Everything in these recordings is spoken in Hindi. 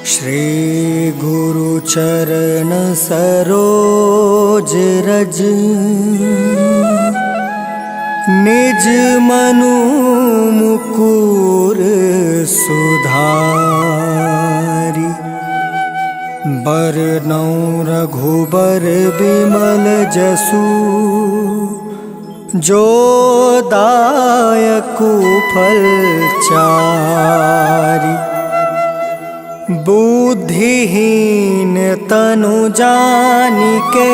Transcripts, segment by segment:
श्री गुरु चरण सरोज रज निज मनु मुकुर सुधारि। बरनौ रघुबर बिमल जसु जो दायकु फल चारि। बुद्धिहीन तनु जानिके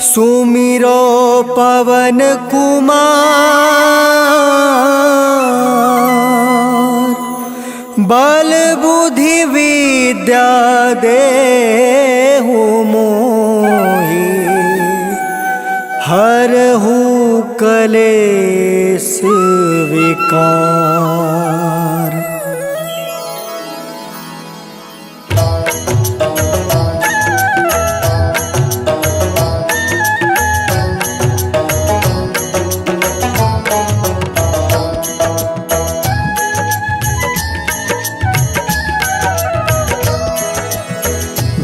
सुमिरो पवन कुमार। बल बुद्धि विद्या देहु मोहि हरहु कलेश विकार।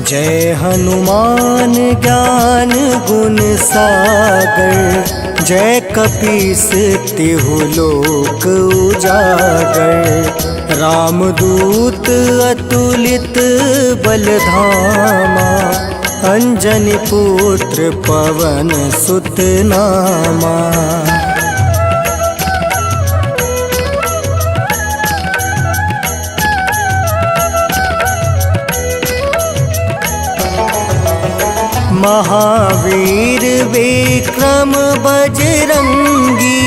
जय हनुमान ज्ञान गुण सागर। जय कपीस तिहु लोक उजागर। रामदूत अतुलित बल धामा। अंजनी पुत्र पवन सुत नामा। महावीर विक्रम बजरंगी।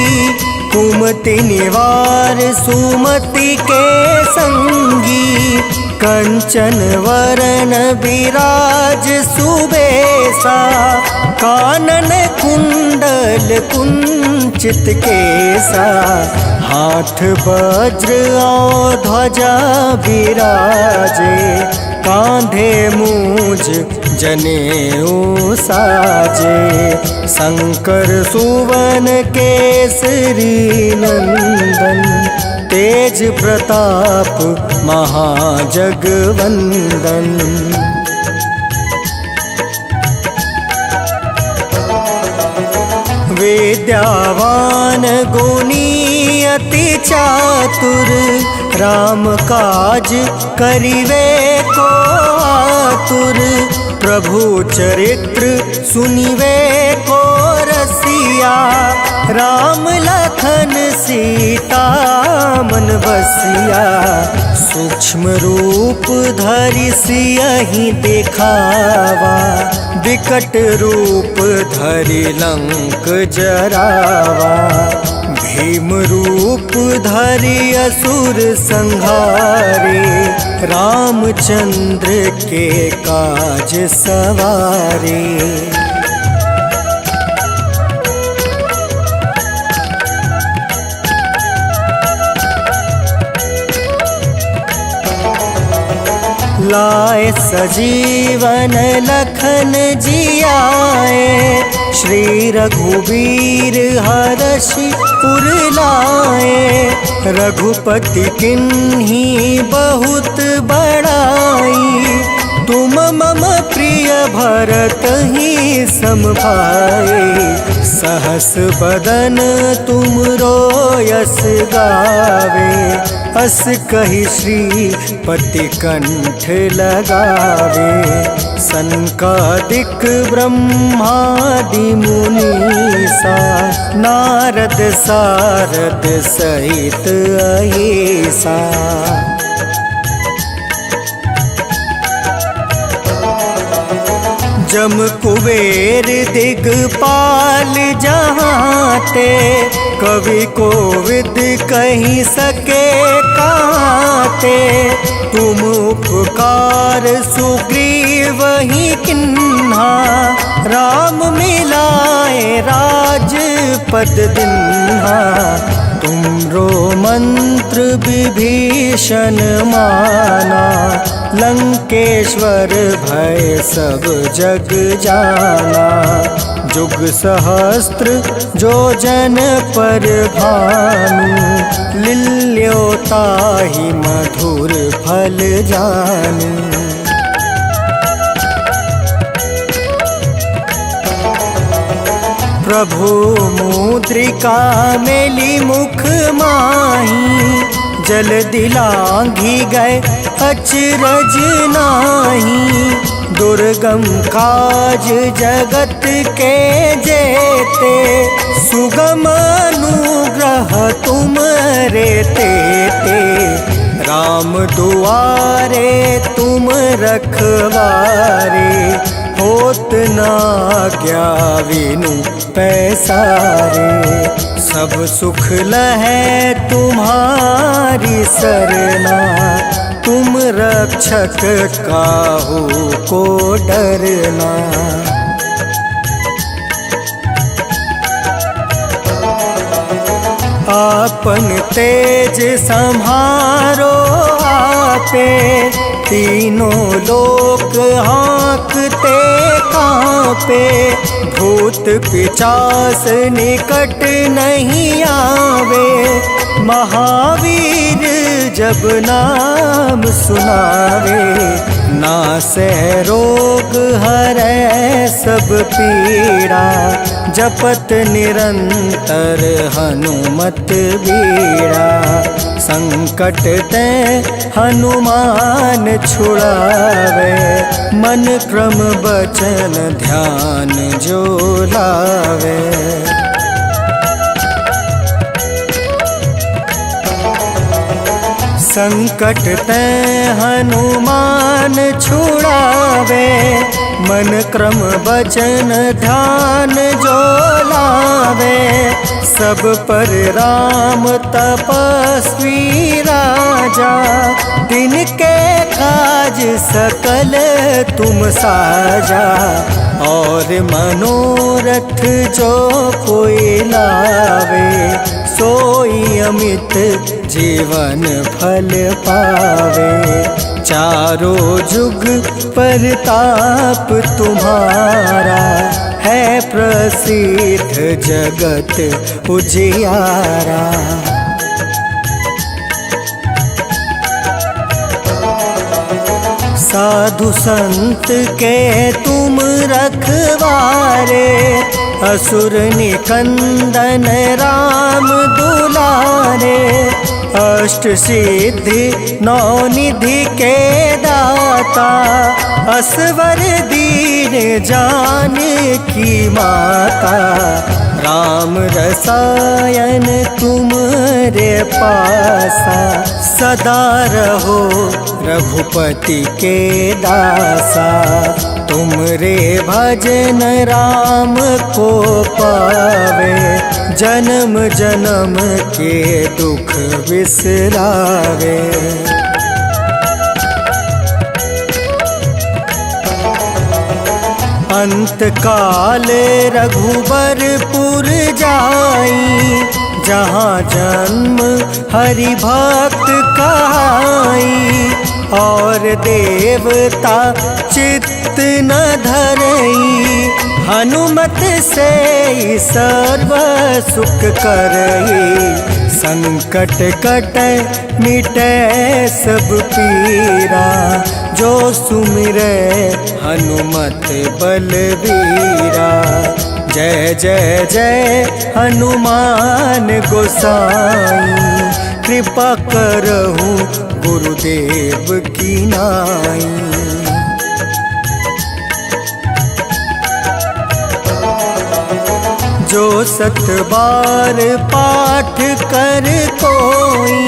कुमति निवार सुमति के संगी। कंचन वरण विराज सुबेसा। कानन कुंडल कुंचित केसा। हाथ वज्र और ध्वजा विराजे। कांधे मूज जनेऊ साजे। शंकर सुवन केसरी नंदन। तेज प्रताप महाजगवंदन। विद्यावान गुणी अति चातुर। राम काज करिवे को आतुर। प्रभु चरित्र सुनिवे को रसिया। राम लखन सीता मन बसिया। सूक्ष्म रूप धरि सियहि दिखावा। विकट रूप धरि लंक जरावा। भीम रूप धरि असुर संहारे। रामचंद्र के काज सवारे। लाए सजीवन लखन जियाए। श्री रघुबीर हरषि उर लाए। रघुपति किन्ही बहुत बड़ाई। तुम मम प्रिय भरत ही सम भाई। सहस बदन तुम रोयस गावे। अस कहि श्रीपति कंठ लगावे। सनकादिक ब्रह्मादि मुनीसा। नारद सारद सहित अहिसा। जम कुबेर दिगपाल जहाँते। कवि कोविद कहि सके काते। तुम उपकार सुग्रीवहि किन्हा। राम मिलाए राजपद दिन्हा। तुमरो मंत्र विभीषण माना। लंकेश्वर भय सब जग जाना। जुग सहस्त्र जो जन पर भानु। लील्योताहि मधुर मधुर फल जानू। प्रभु मुद्रिका मेली मुख माही, जल दिलांघी गए अचरज नाही। दुर्गम काज जगत के जेते, सुगम अनुग्रह तुम रे तेते। राम दुआरे तुम रखवारे, होत ना आज्ञा विनु पैसारे। सब सुख लहै तुम्हारी सरना, तुम रक्षक काहू को डरना। आपन तेज सम्हारो आपे, तीनों लोक हाँकते कांपे। भूत पिचास निकट नहीं आवे, महावीर जब नाम सुनावे। नासै रोग हरै सब पीड़ा, जपत निरंतर हनुमत बीड़ा। संकट ते हनुमान छुड़ावे, मन क्रम बचन ध्यान जो लावे। संकट ते हनुमान छुड़ावे, मन क्रम बचन ध्यान जो लावे। सब पर राम तपस्वी राजा, तिनके काज सकल तुम साजा। और मनोरथ जो कोई लावे, सोई अमित जीवन फल पावे। चारों जुग परताप तुम्हारा, है प्रसिद्ध जगत उजियारा। साधु संत के तुम रखवारे, असुर निकंदन राम दुलारे। अष्ट सिद्धि नौ निधि के दाता, असवर दीन जानकी माता। राम रसायन तुमरे पासा, सदा रहो रघुपति के दासा। तुमरे भजन राम को पावे, जन्म जन्म के दुख बिसरावे। अंत काल रघुबरपुर जाई, जहाँ जन्म हरि भक्त कहाई। और देवता चित्त न धरई, हनुमत से सर्व सुख करई। संकट कटै मिटै सब पीरा, जो सुमिरै हनुमत बलबीरा। जय जय जय हनुमान गोसाई, कृपा करहु गुरुदेव की नाई। जो सत बार पाठ कर कोई,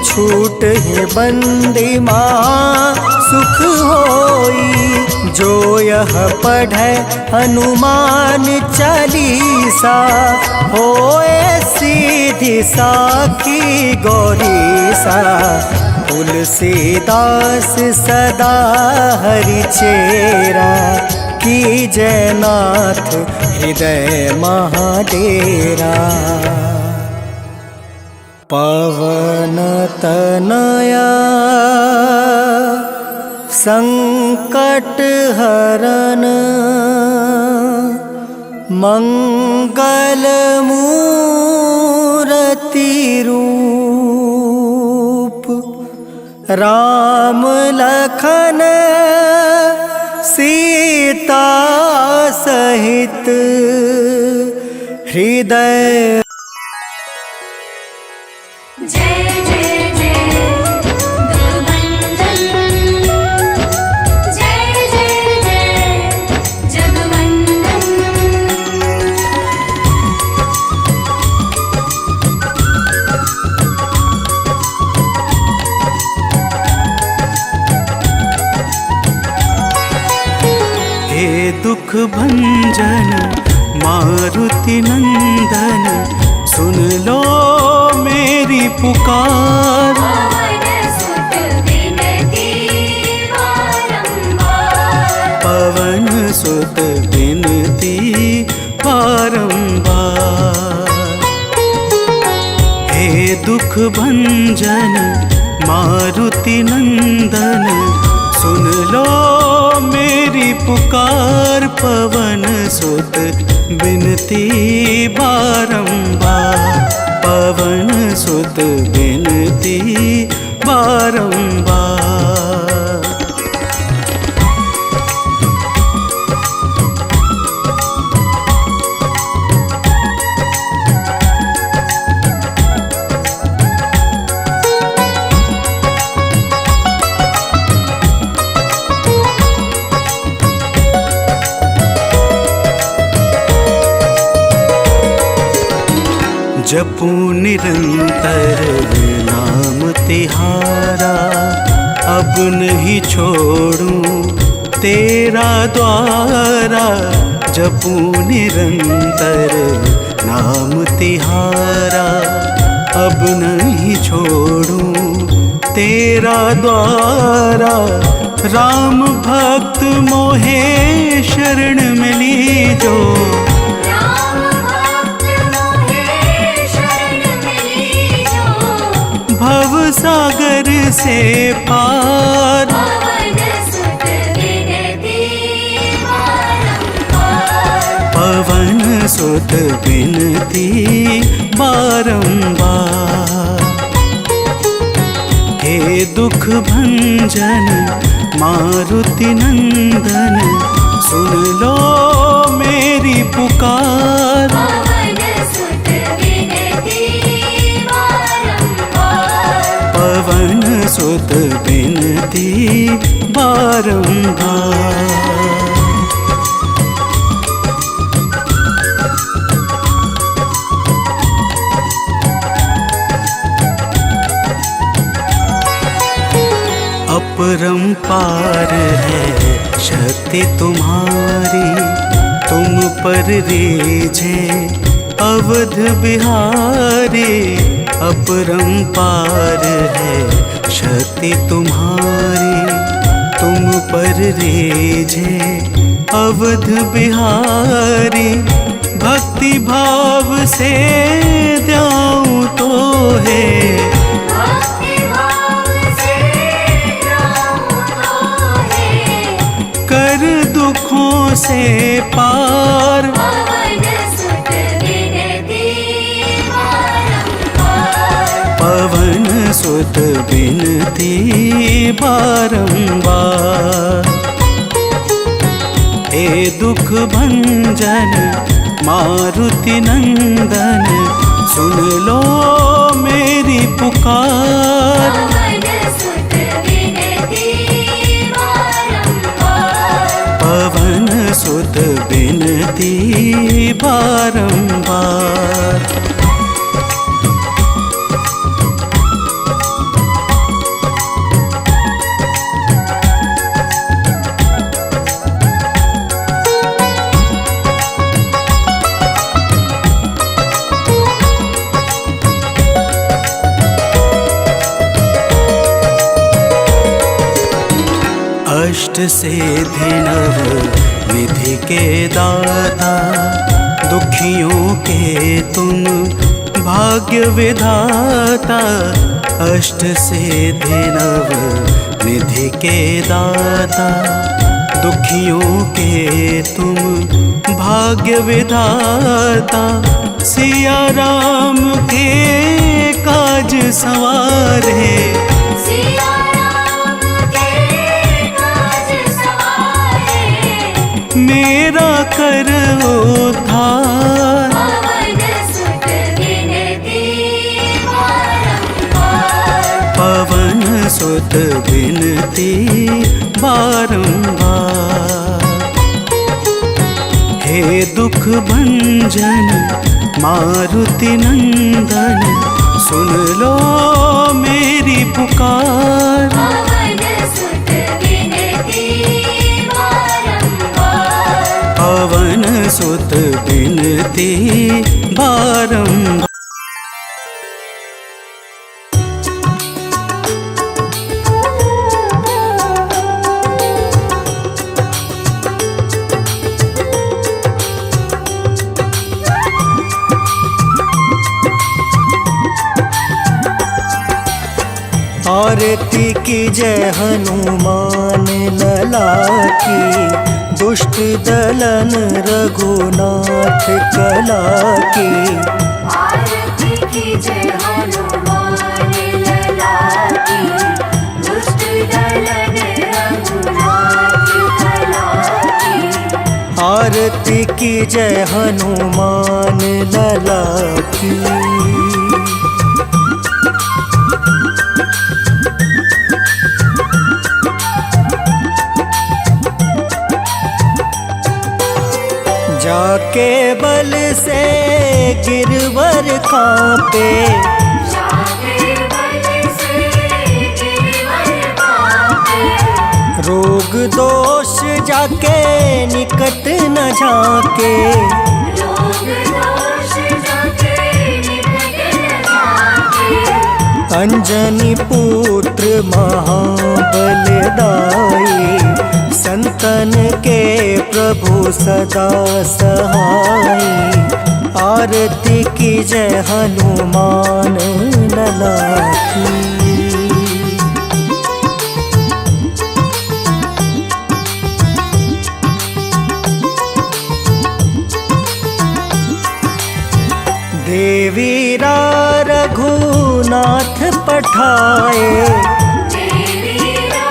छूट ही बंदी माँ सुख होई। जो यह पढ़े हनुमान चालीसा, होए सीधी साखी गौरीसा। तुलसीदास सदा हरि चेरा, की जयनाथ हृदय महाडेरा। पवन तनया संकट हरन, मंगल मूरति रूप। राम लखन सीता सहित हृदय। जय जय जय दुर्वंदन, जय जय जय जगवंदन। हे दुख भंजन मारुति नंदन, सुन लो मेरी पुकार। पवन सुत विनती बारंबार, हे दुख भंजन मारुति नंदन, सुन लो मेरी पुकार। पवन सुत विनती बारंबार, पवन सुत विनती बारंबार। जपू निरंतर नाम तिहारा, अब नहीं छोड़ूं तेरा द्वारा। जपू निरंतर नाम तिहारा, अब नहीं छोड़ूं तेरा द्वारा। राम भक्त मोहे शरण मिली जो, भव सागर से पार। पवन सुत विनती बारंबार, हे दुख भंजन मारुति नंदन, सुन लो मेरी पुकार। पवन सुत विनती बारंबार। अपरंपार है शक्ति तुम्हारी, तुम पर रीझे अवध बिहारी। अपरंपार है शक्ति तुम्हारी, तुम पर रीझे अवध बिहारी। भक्ति भाव से द्याऊं तो है, कर दुखों से पार। पवन सुत विनती बारंबार, हे दुख भंजन मारुति नंदन, सुन लो मेरी पुकार। पवन सुत विनती बारंबार। अष्ट सिद्धि नव निधि के दाता, दुखियों के तुम भाग्य विधाता। अष्ट सिद्धि नव निधि के दाता, दुखियों के तुम भाग्य विधाता। सिया राम के काज सवारे, सिया सुत बिनती बारंबार। हे दुख भंजन मारुति नंदन, सुन लो मेरी पुकार। पवन सुत विनती बारंबार। पवन सुत बिनती बारंबार। आरती की जय हनुमान लला की, दुष्ट दलन रघुनाथ कला की। आरती की जय हनुमान लला की, दुष्ट दलन रघुनाथ कला की। आरती की जय हनुमान लला की। जाके बल से गिरवर कांपे, जाके बल से गिरवर कांपे। रोग दोष जाके निकट न झाके। रोग दोष जाके निकट न झाके। अंजनी पुत्र महाबलदाई, संतन के प्रभु सदा सहाय। आरती की जय हनुमान लला की। देवीरा रघुनाथ पठाए, देवीरा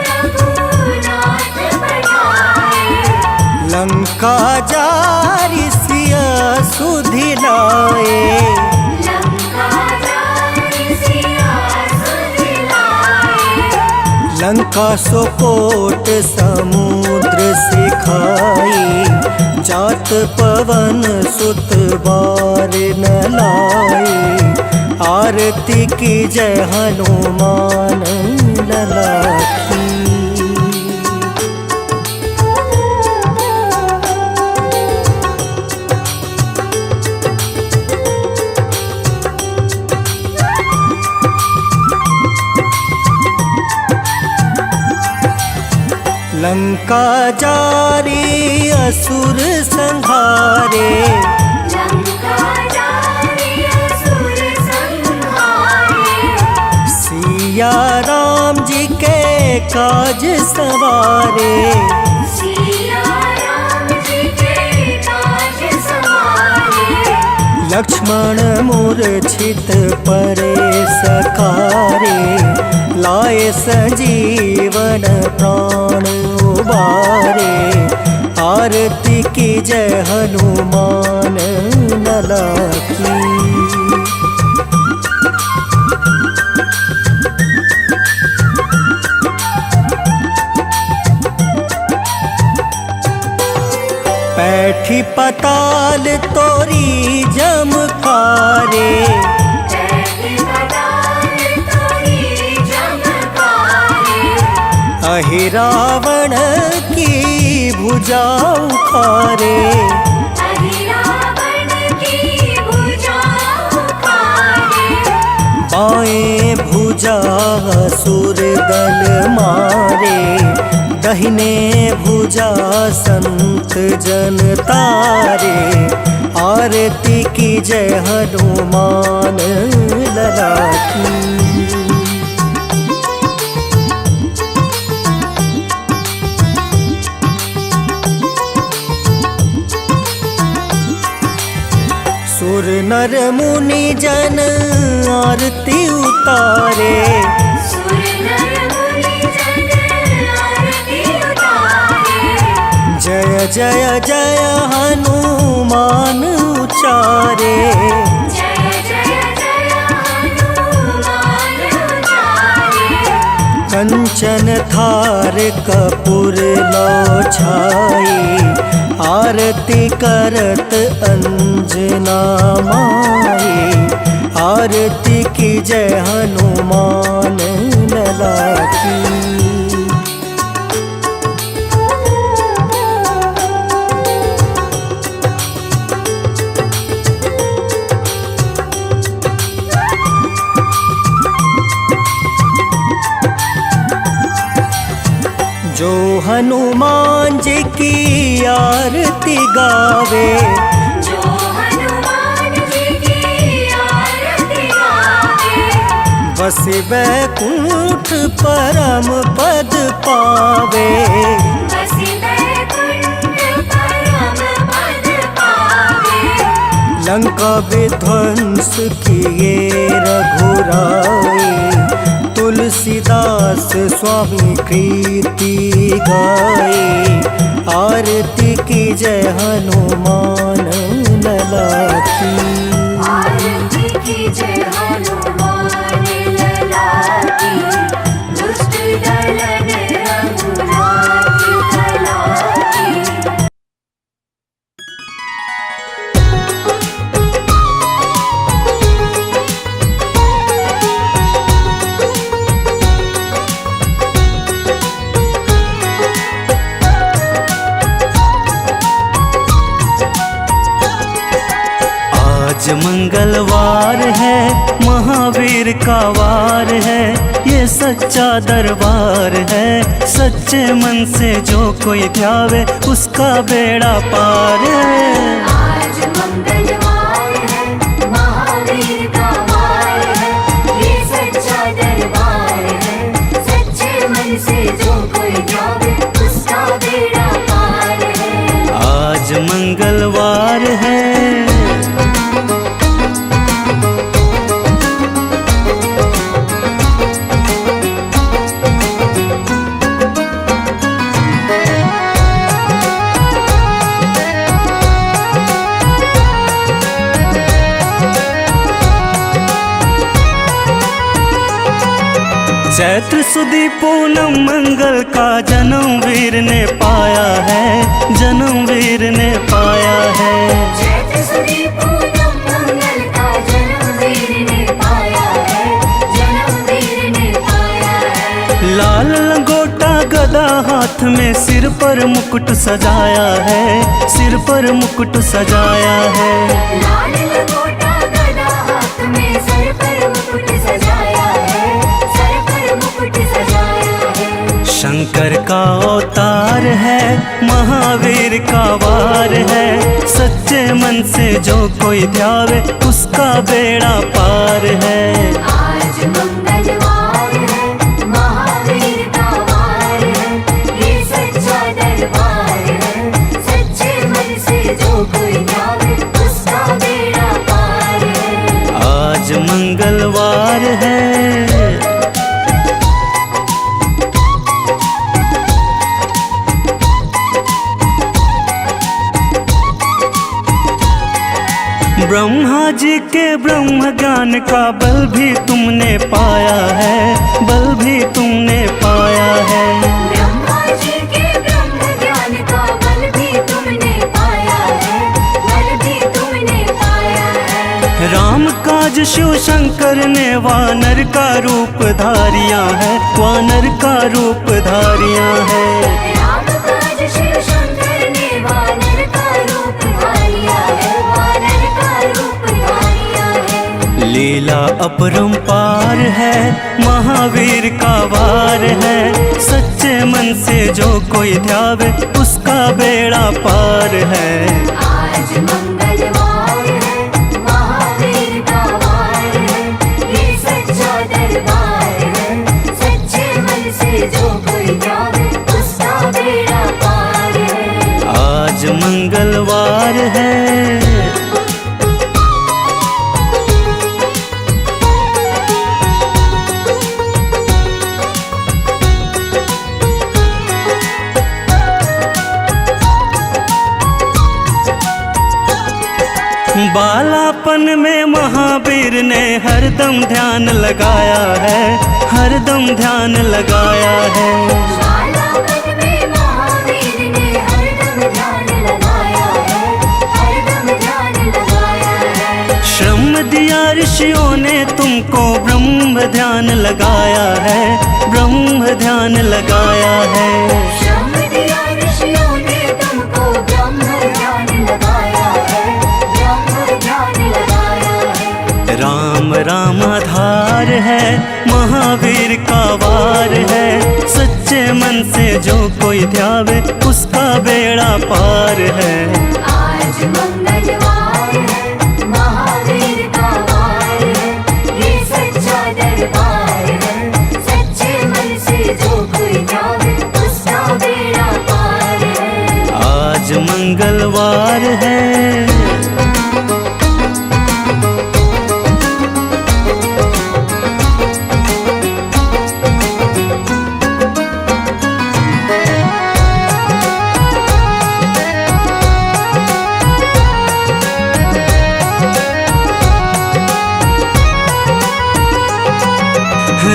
रघुनाथ पठाए। लंका जारि सिया सुधिलाए। लंका जारि सिया सुधिलाए। लंका सोकोट समुद्र सिखाई, जात पवन सुत बार न लाए। आरती की जय हनुमान लला की। लंका जारी असुर संहारे, लंका जारि असुर संहारे। सिया राम जी के काज सवारे। सिया राम जी के काज सवारे। लक्ष्मण मूर्छित परे सकारे, लाए संजीवन प्राण उबारे। आरती की जय हनुमान लला की। पैठी पताल तोरी जमकारे, पैठी पताल तोरी जमकारे। अहि रावण की भुजा उखारे। अहि रावण की भुजा उखारे। बाएं भुजा असुर दल मारे, दहिने भुजा संत जन तारे। आरती की जय हनुमान लला की। सुर नर मुनि जन आरती उतारे, सुर नर मुनि जन आरती उतारे। जय जय जय हनुमान उचारे। जय जय जय हनुमान उचारे। कंचन थार कपूर लो छाई, आरती करत अंजना माई। आरती की जय हनुमान लला की। जो हनुमान जी की आरती गावे, जो हनुमान जी की आरती गावे, बस वैकुंठ परम पद पावे। बसी वैकुंठ परम पद पावे। लंका विध्वंस किए रघुराई, तुलसीदास स्वामी कृति गाए। आरती की जय हनुमान लला की। आरती की जय हनुमान लला की। दुष्ट दलन रघुनाथ कला की। आज मंगलवार है, महावीर का वार है। ये सच्चा दरबार है, सच्चे मन से जो कोई ध्यावे उसका बेड़ा पार है। आज मंगलवार है, महावीर का वार है। ये सच्चा दरबार है, सच्चे मन से जो कोई ध्यावे उसका बेड़ा पार है। आज मंगलवार है। चैत्र सुदी पूनम मंगल का जन्म वीर ने पाया है, जन्म वीर ने पाया है। चैत्र सुदी पूनम मंगल का जन्म वीर ने पाया है, जन्म वीर ने पाया है। लाल लंगोटा गदा हाथ में, सिर पर मुकुट सजाया है, सिर पर मुकुट सजाया है। लाल लंगोटा गदा हाथ में, सर पर मुकुट सजाया है, सर पर मुकुट सजाया है। शंकर का अवतार है, महावीर का वार है। सच्चे मन से जो कोई ध्यावे उसका बेड़ा पार है। आज मंगलवार है, महावीर का वार है। ये सच्चा दरबार है, सच्चे मन से जो कोई ध्यावे उसका बेड़ा पार है। आज मंगलवार है। ब्रह्मा जी के ब्रह्म ज्ञान का बल भी तुमने पाया है, बल भी तुमने पाया है। ब्रह्मा जी के ब्रह्म ज्ञान का बल भी तुमने पाया है, बल भी तुमने पाया है। राम काज शिव शंकर ने वानर का रूप धारिया है, वानर का रूप धारिया है। राम काज शिव शंकर ने वानर का रूप धारिया है, वानर का रूप धारिया है। लीला अपरंपार है, महावीर का वार है। सच्चे मन से जो कोई ध्यावे उसका बेड़ा पार है। आज मंगलवार है, महावीर का वार है। ये सच्चा दरबार है, सच्चे मन से जो कोई ध्यावे उसका बेड़ा पार है। आज मंगलवार है। बालापन में महावीर ने हरदम ध्यान लगाया है, हर हरदम ध्यान लगाया है। ज्वाला मन में महावीर ने हरदम ध्यान लगाया है, हरदम ध्यान लगाया है। श्रम दिया ऋषियों ने तुमको ब्रह्म ध्यान लगाया है, ब्रह्म ध्यान लगाया है। श्रम दिया ऋषियों ने तुमको ब्रह्म ध्यान लगाया है, ब्रह्म ध्यान लगाया है। राम राम आधार है, महावीर का वार है। सच्चे मन से जो कोई ध्यावे उसका बेड़ा पार है। आज मंगलवार है, महावीर का वार है, ये सच्चा दरबार है। सच्चे मन से जो कोई ध्यावे उसका बेड़ा पार है। आज मंगलवार है।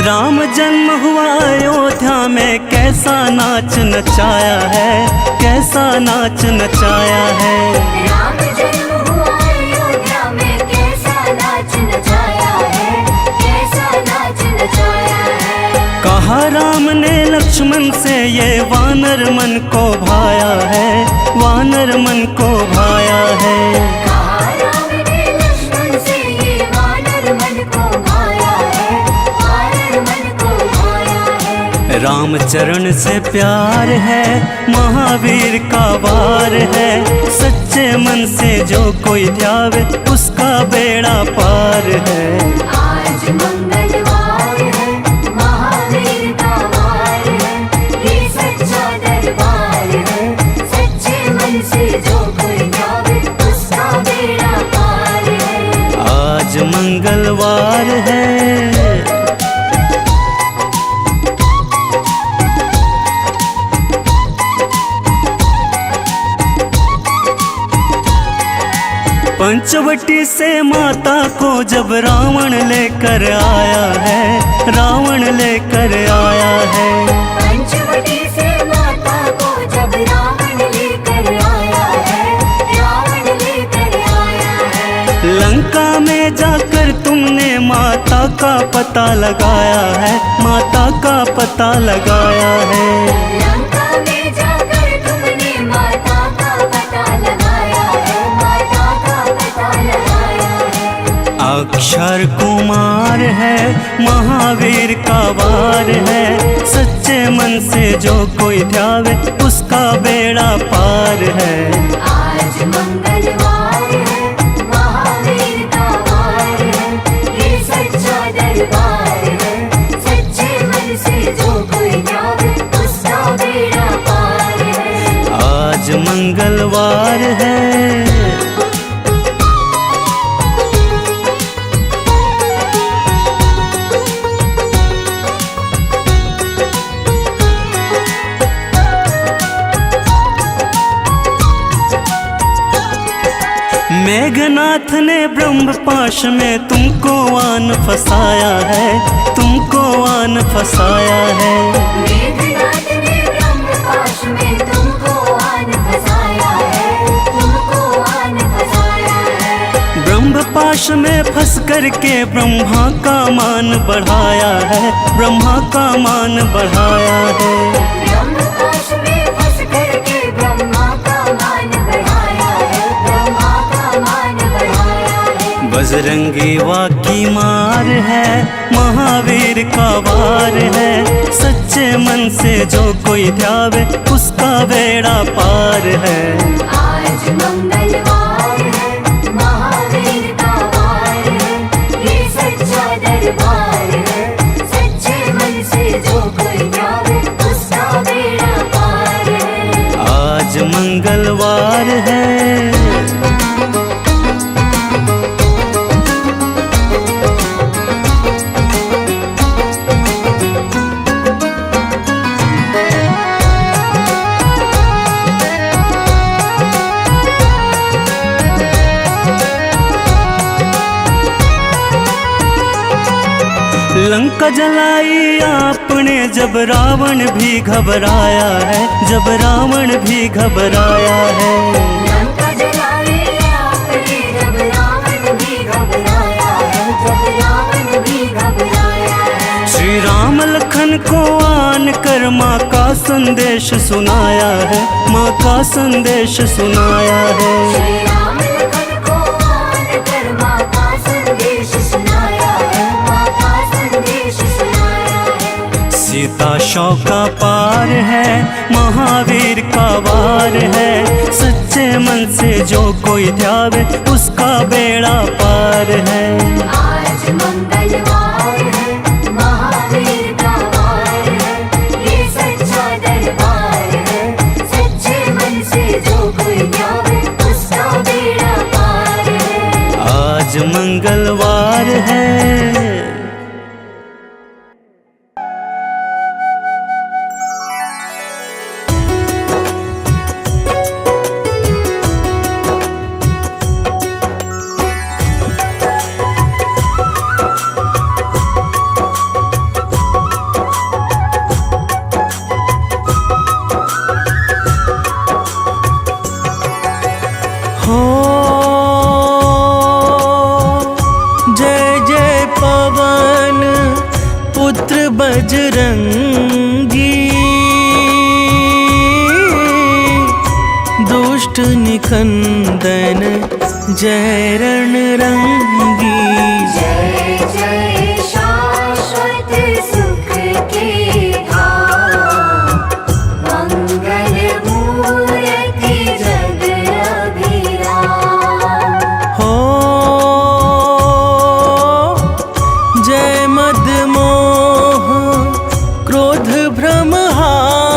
राम जन्म हुआ अयोध्या में, कैसा नाच नचाया है, कैसा नाच नचाया है। राम जन्म हुआ अयोध्या में, कैसा नाच नचाया है, कैसा नाच नचाया है। कहा राम ने लक्ष्मण से ये वानर मन को भाया है, वानर मन को भाया है। कहा राम ने लक्ष्मण से ये वानर मन को भाया है, वानर मन को भाया है। राम चरण से प्यार है, महावीर का वार है। सच्चे मन से जो कोई ध्यावे उसका बेड़ा पार है। आज मंगलवार है, महावीर का वार है, ये सच्चा दरबार है। सच्चे मन से जो कोई ध्यावे उसका बेड़ा पार है। आज मंगलवार है। पंचवटी से माता को जब रावण लेकर आया है, रावण लेकर आया है। पंचवटी से माता को जब रावण लेकर आया है, रावण लेकर आया है। लंका में जाकर तुमने माता का पता लगाया है, माता का पता लगाया है। लंका में जाकर तुमने माता का पता लगाया है, माता का पता लगाया है। अक्षर कुमार है, महावीर का वार है। सच्चे मन से जो कोई ध्यावे उसका बेड़ा पार है। आज मंगलवार है, महावीर का वार है, ये सच्चा दरबार है। सच्चे मन से जो कोई ध्यावे उसका बेड़ा पार है। आज मंगलवार है। मेघनाथ ने ब्रह्म पाश में तुमको आन फसाया है, तुमको आन फसाया है। मेघनाथ ने ब्रह्म पाश में तुमको आन फसाया है, तुमको आन फसाया है। ब्रह्म पाश में फंस करके ब्रह्मा का मान बढ़ाया है, ब्रह्मा का मान बढ़ाया है। ब्रह्म पाश में फंस करके ब्रह्मा का मान बढ़ाया है, ब्रह्मा का मान बढ़ाया है। बजरंगी वाकी मार है, महावीर का वार है। सच्चे मन से जो कोई ध्यावे उसका बेड़ा पार है। आज मंगलवार है, महावीर का वार है, ये सच्चा दरबार है। सच्चे मन से जो कोई ध्यावे उसका बेड़ा पार है। आज मंगलवार है। लंका जलाई आपने जब रावण भी घबराया है, जब रावण भी घबराया है। लंका जलाई आपने जब रावण भी घबराया है, जब रावण भी घबराया है। श्री राम लखन को आन कर माँ का संदेश सुनाया है, माँ का संदेश सुनाया है। श्री राम लखन को आन कर माँ का संदेश सुनाया है, माँ का संदेश सुनाया है। सीता शौक का पार है, महावीर का वार है। सच्चे मन से जो कोई ध्यावे उसका बेड़ा पार है। आज मंगलवार है, महावीर का वार है, ये सच्चा दरबार है। सच्चे मन से जो कोई ध्यावे उसका बेड़ा पार है। आज मंगलवार है। हो जय जय पवन पुत्र बजरंगी, दुष्ट निकंदन जय रणरंगी। जय जय शाश्वत सुख के धाम, मंगल मूर्ति जग अभिराम। हो जय मदमोह क्रोध भ्रमहारी,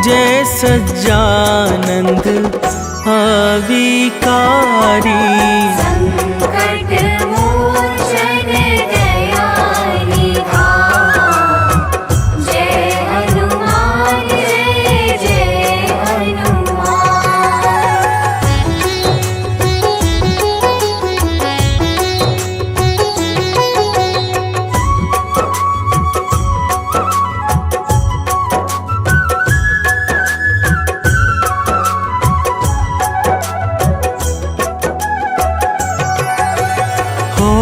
जय सज्जानंद अविकारी। संकट मोचन दया निधान, जय हनुमान जय जय हनुमान। हो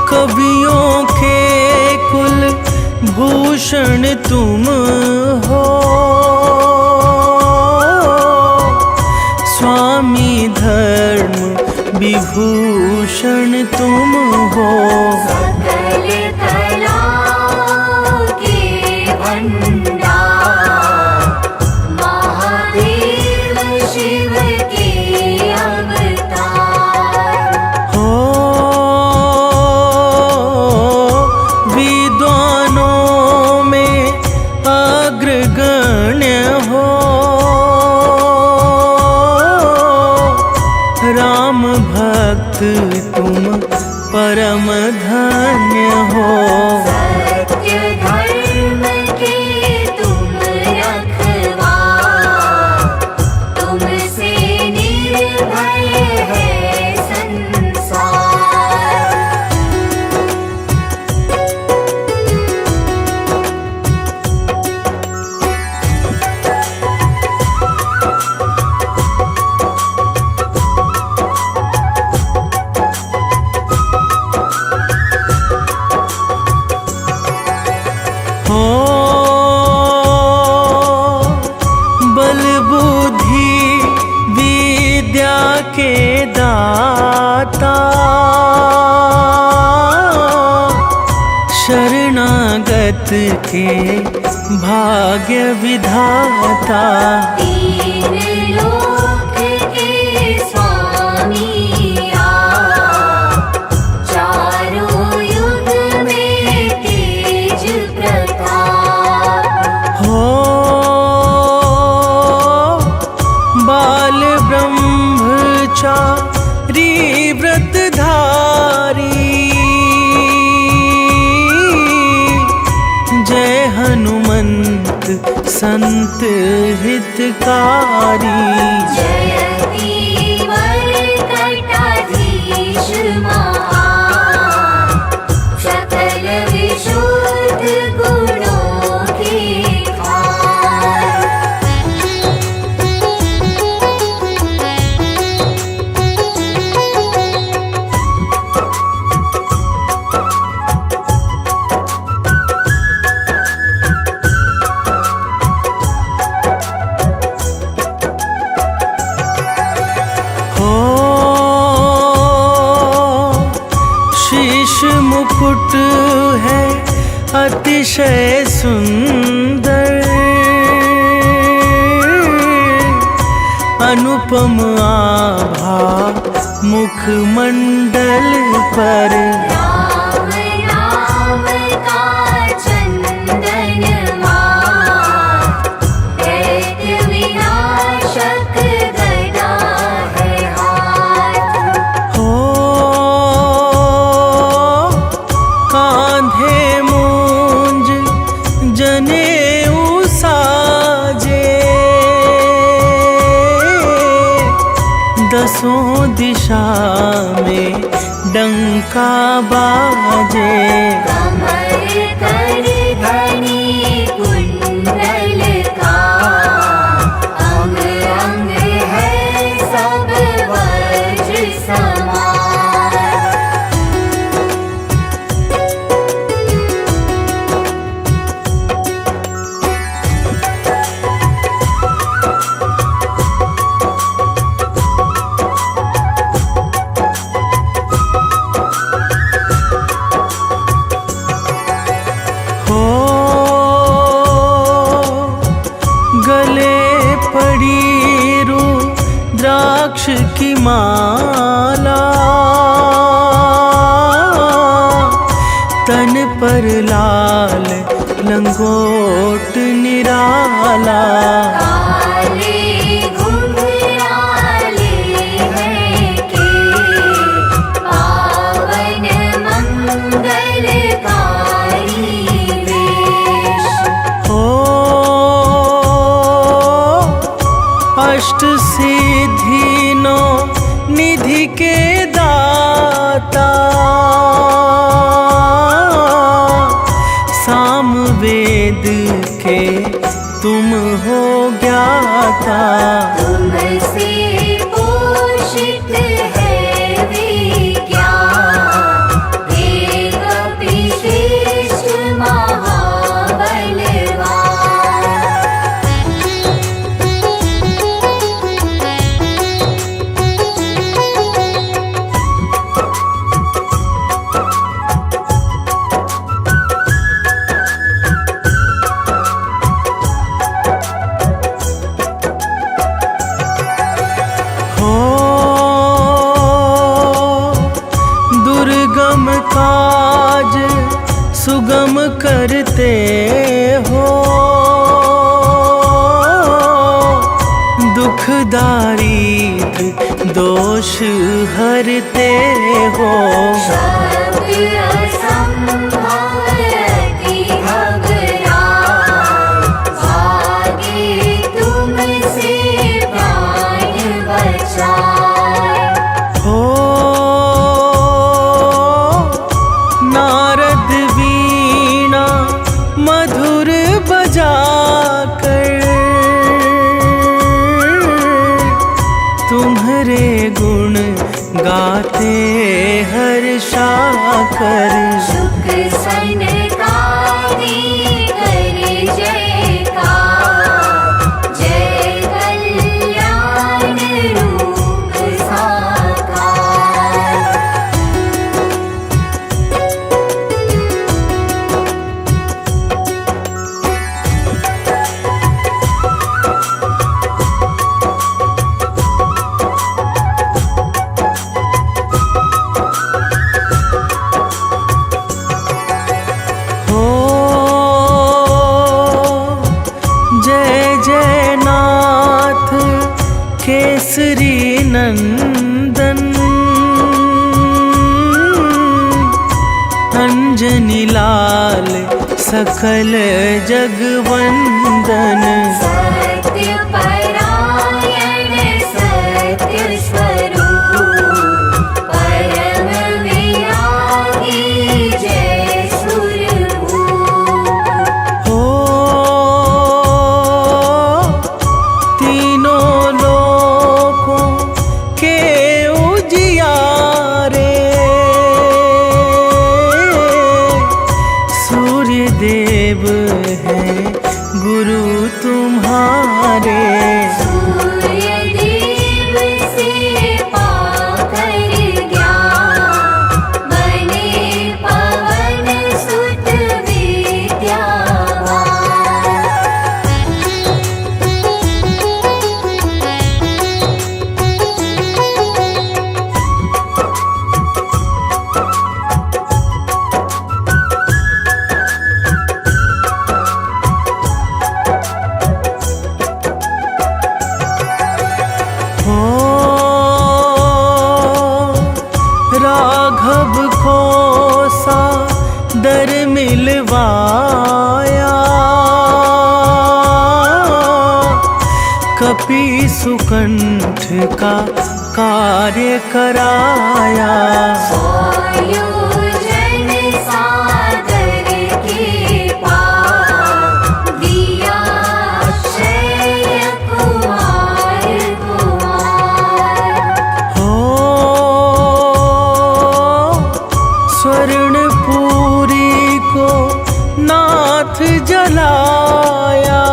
कवियों के कुल भूषण तुम हो, स्वामी धर्म विभूषण तुम हो। सकल कलाओं के भंडार, महादेव शिव के अवतार। हो विद्वानों में अग्रगण्य हो, राम भक्त तुम परम धन्य हो। सत्य धर्म के तुम रखवार, तुमसे निर्भय है संसार। हो बल बुद्धि विद्या के दाता, शरणागत के भाग्य विधाता। तीन लोक के स्वामी आप, चारों युग में तेज प्रताप। हो बाल ब्रह्मचारी व्रतधारी, जय हनुमंत संत हितकारी। मुकुट है अतिशय सुंदर, अनुपम आभा मुखमंडल पर। राम नाम का चंदन मात, दैत्य विनाशक गदा है हाथ। हो कांधे मूंज जनेऊ साजे, दसों दिशा में डंका बाजे। कमर कर धनी कुंडल का, अंग अंग है सब वज्र समान। हो गले पड़ी रुद्राक्ष की माला, तन पर लाल लंगोट निराला। काले घुंघराले हैं के, पावन मंगलकारी वेश। हो अष्ट सिद्धि नो निधि के दाता, सामवेद के तुम हो ज्ञाता। तुमसे पोषित है विज्ञान, एक विशेष महाबलवान। हो दुर्गम काज सुगम करते हो, दुखदारी दोष हरते हो। शब्द असंभव अति घबराए, भागे तुमसे प्राण बचाए। हो नारद वीणा मधुर बजाकर, तुम्हारे गुण गाते हर्षाकर। शुक सनकादि कर जयकार, जय कल्याण रूप साकार। हो जय जय नाथ केसरी नंदन, अंजनी लाल सकल जगवंदन। सत्य परायण सत्य स्वरूप, परम विरागी जय सुरभूप। हो तीनों लोकों के उजियारे, सूर्य देव है गुरु तुम्हारे। राघव को सादर मिलवाया, कपि सुकंठ का कार्य कराया। आयोजन सादर के पार दिया अक्षय कुमार कुमार। हो स्वर्णपुरी को नाथ जलाया,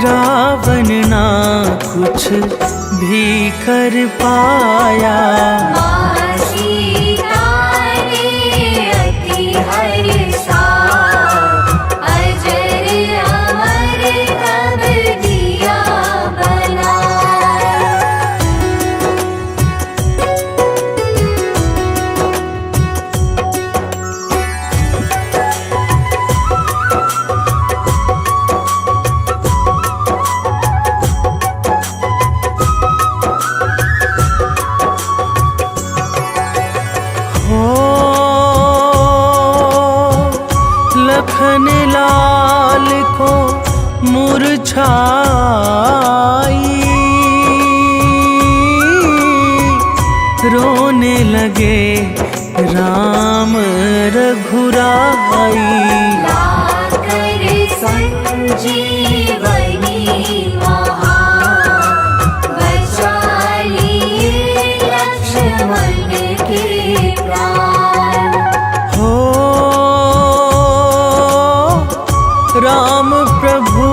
रावण ना कुछ भी कर पाया। माँ सीता ने अति हर्षा, अजर अमर तब दिया बनाया। हो लखन लाल को मुरझाई, रोने लगे राम रघुराई। लाकर संजीवनी महान, बचा लिए लक्ष्मण के प्राण। हो राम प्रभु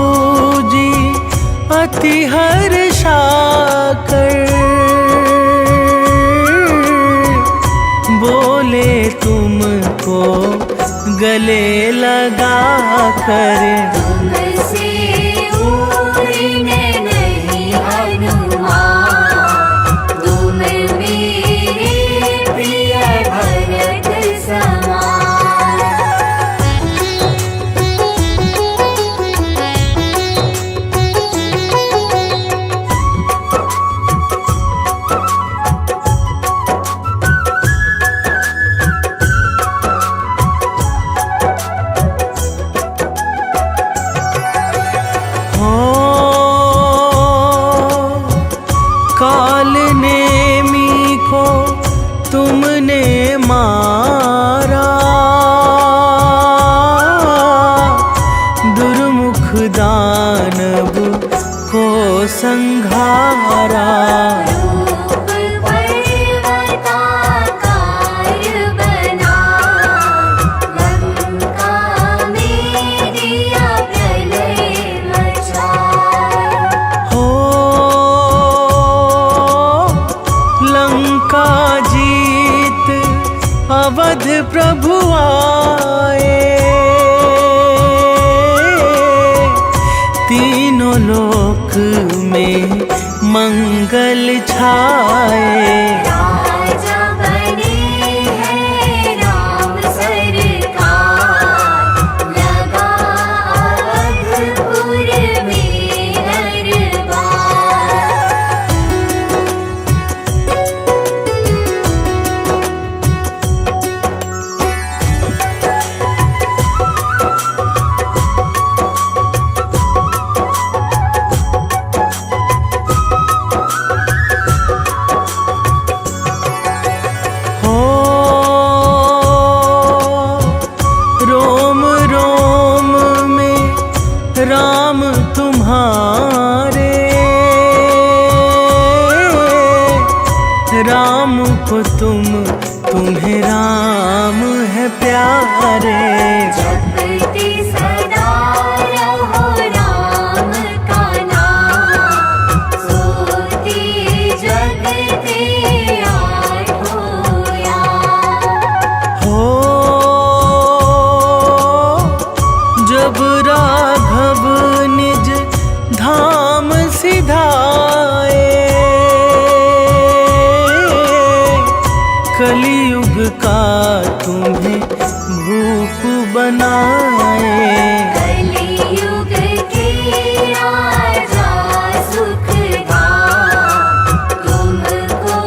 जी अति हर्षाकर बोले तुमको गले लगा कर। तुमसे उड़ने नहीं हनुमान, तुम मेरे प्रिय भरत समान। हो काल नेमी को तुमने मारा, दुर्मुख दानव को संघारा। रूप पर्वताकार बना, लंका में दिया प्रलय मचाया। हो लंका जीत अवध प्रभु आए, तीनों लोक में मंगल छाए। राजा बने हैं राम सरकार, लगा अवधपुर में दरबार। हो रोम रोम में राम तुम्हारे, राम को तुम्हें राम है प्यारे। जपते सदा रहो राम का नाम, सोते जगते आठों याम। हो जब राघव निज धाम सिधाए, कलियुग का तुम्हें भूप बनाए। कलियुग के राजा सुखधाम, तुमको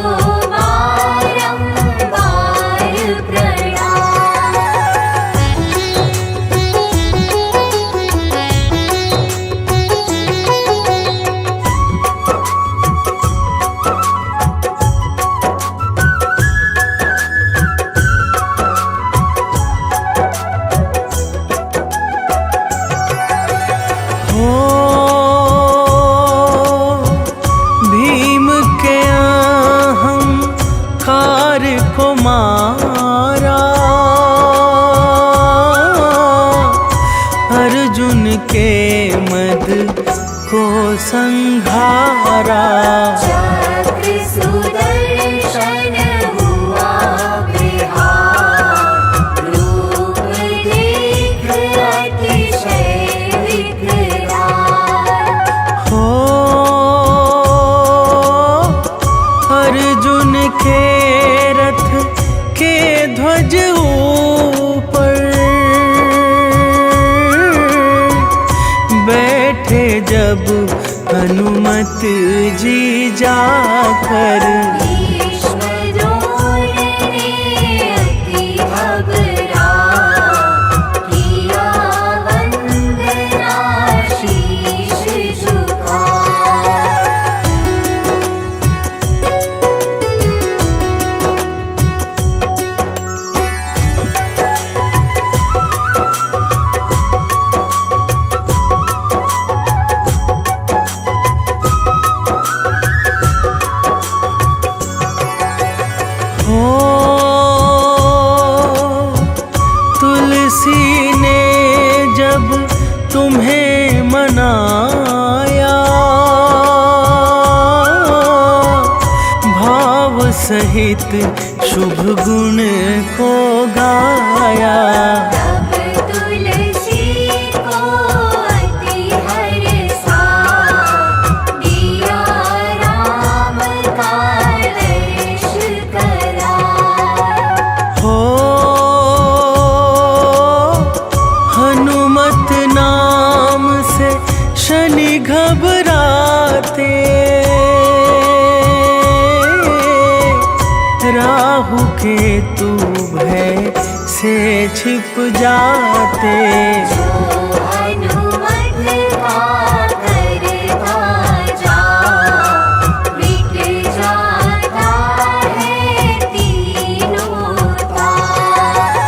संहारा। चक्र सुदर्शन हुआ बिहार, रूप देख अतिशय विकराल। हो अर्जुन के रथ के ध्वज ऊपर बैठे जब हनुमत जी जाकर। भीष्म द्रोण ने अति घबरा, किया वंदना शीश झुका। हो तुलसी ने जब तुम्हें मनाया, भाव सहित शुभ गुण को गाया। तब तुलसी को अति हर्षा, दिया राम का दर्श करा। हो हनुमत नाम से शनि घबराते, राहु केतु भय से छिप जाते। जो हनुमत का कर भाजा, मिट जाता है तीनों ताप।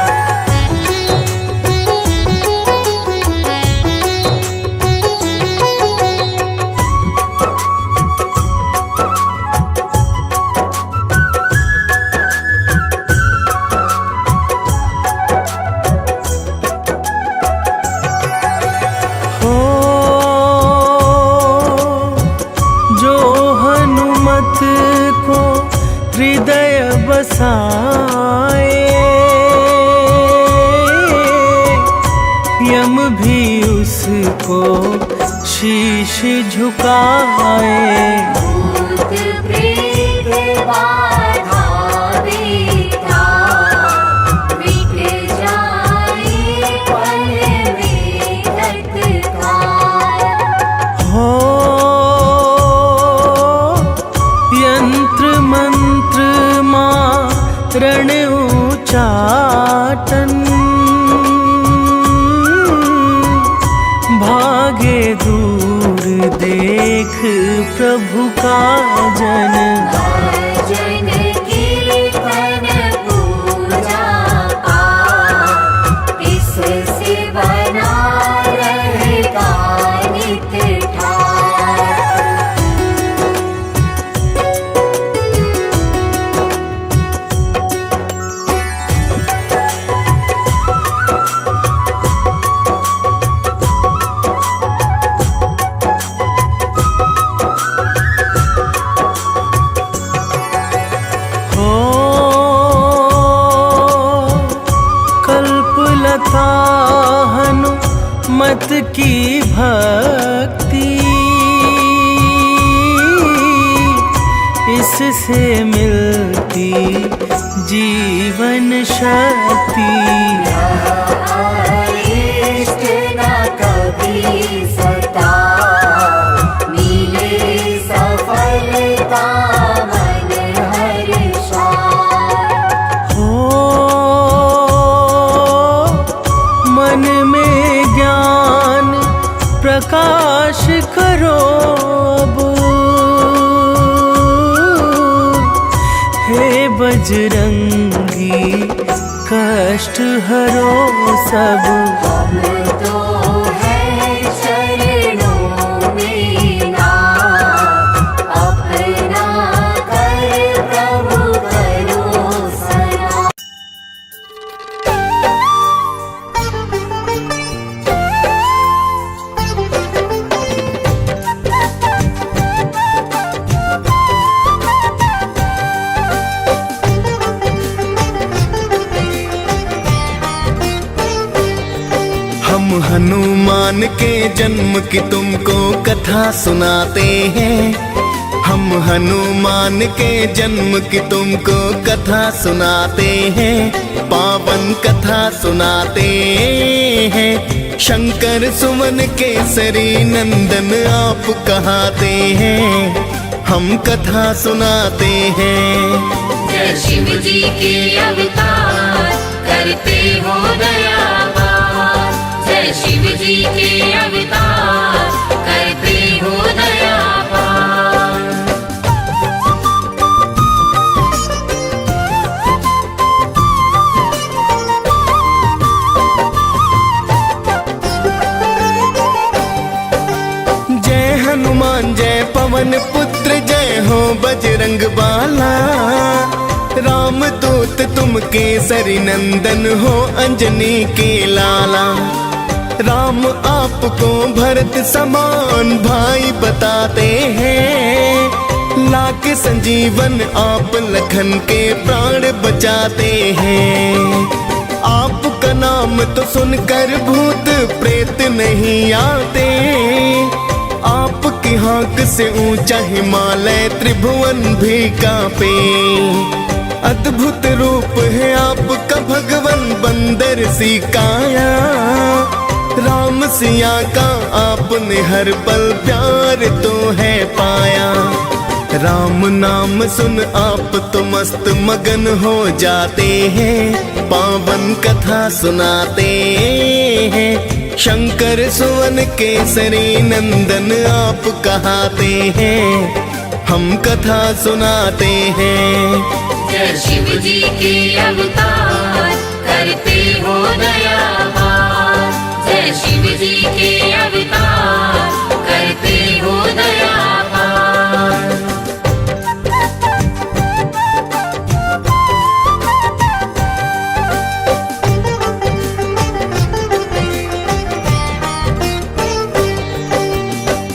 हो जो हनुमत को हृदय बसाए, यम भी उसको शीश झुकाए। भूत प्रेत बाधा बेता, मिट जाए पल में तत्काल। हो यंत्र मंत्र मारण उचाटन, भागे दूर देख प्रभु का जन। भजन कीर्तन पूजा पाठ, इससे बना रहेगा नित ठाट। हो कल्पलता हनुमत की भक्ति, इससे मिलती जीवन शक्ति। इष्ट न कभी सता, मिले सफलता मन हर्षा। हो मन में ज्ञान प्रकाश करो अब, हे बजरंगी कष्ट हरो सब। हम तो है शरणों में ना, अपना कर प्रभु करो सना। हनुमान के जन्म की तुमको कथा सुनाते हैं। हम हनुमान के जन्म की तुमको कथा सुनाते हैं, पावन कथा सुनाते हैं। शंकर सुवन केसरी नंदन आप कहाते हैं, हम कथा सुनाते हैं। जय शिव जी के अवतार करते हो दयावार, जय शिव जी के अवतार करते हो दयावार। जय हनुमान जय पवन पुत्र, जय हो बजरंग बाला। राम दूत तुम केसरी नंदन हो, अंजनी के लाला। राम आपको भरत समान भाई बताते हैं, लाके संजीवन आप लखन के प्राण बचाते हैं। आपका नाम तो सुनकर भूत प्रेत नहीं आते, आपकी हाँक से ऊंचा हिमालय त्रिभुवन भी कांपे। अद्भुत रूप है आपका भगवन बंदर सी काया, राम सिया का आपने हर पल प्यार तो है पाया। राम नाम सुन आप तो मस्त मगन हो जाते हैं, पावन कथा सुनाते हैं। शंकर सुवन केसरी नंदन आप कहाते हैं, हम कथा सुनाते हैं। जय शिव जी के अवतार करते हो दयावार, जय शिव जी के अवतार करते हो दयावार।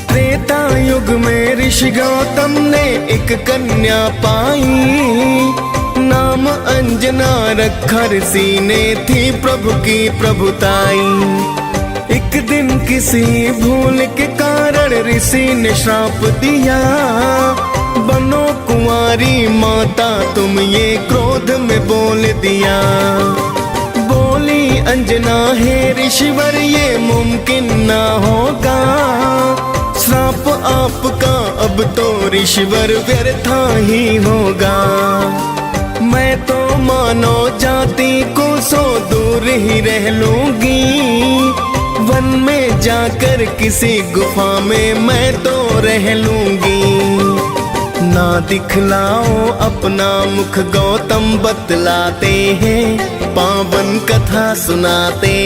त्रेता युग में ऋषि गौतम ने एक कन्या पाई, नाम अंजना रखा ऋषि ने थी प्रभु की प्रभुताई। एक दिन किसी भूल के कारण ऋषि ने श्राप दिया, बनो कुंवारी माता तुम ये क्रोध में बोल दिया। बोली अंजना हे ऋषिवर ये मुमकिन ना होगा, श्राप आपका अब तो ऋषिवर व्यर्था ही होगा। मैं तो मानो जाति को सो दूर ही रह लूंगी, वन में जाकर किसी गुफा में मैं तो रह लूंगी। ना दिखलाओ अपना मुख गौतम बतलाते हैं, पावन कथा सुनाते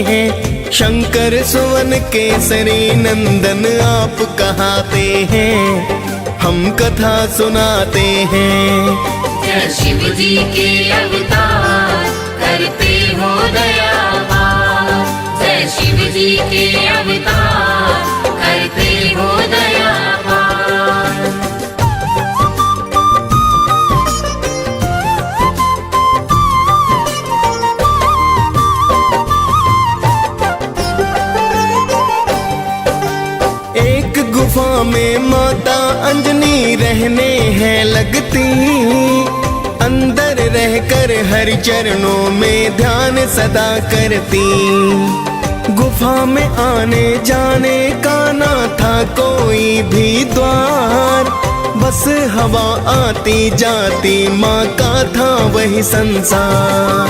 हैं। शंकर सुवन केसरी नंदन आप कहाते हैं, हम कथा सुनाते हैं। जय शिव जी के अवतार करते हो दयावार, जय शिव जी के अवतार करते हो दयावार। एक गुफा में माता अंजनी रहने हैं लगती, अंदर रहकर हरि चरणों में ध्यान सदा करती। गुफा में आने जाने का ना था कोई भी द्वार, बस हवा आती जाती माँ का था वही संसार।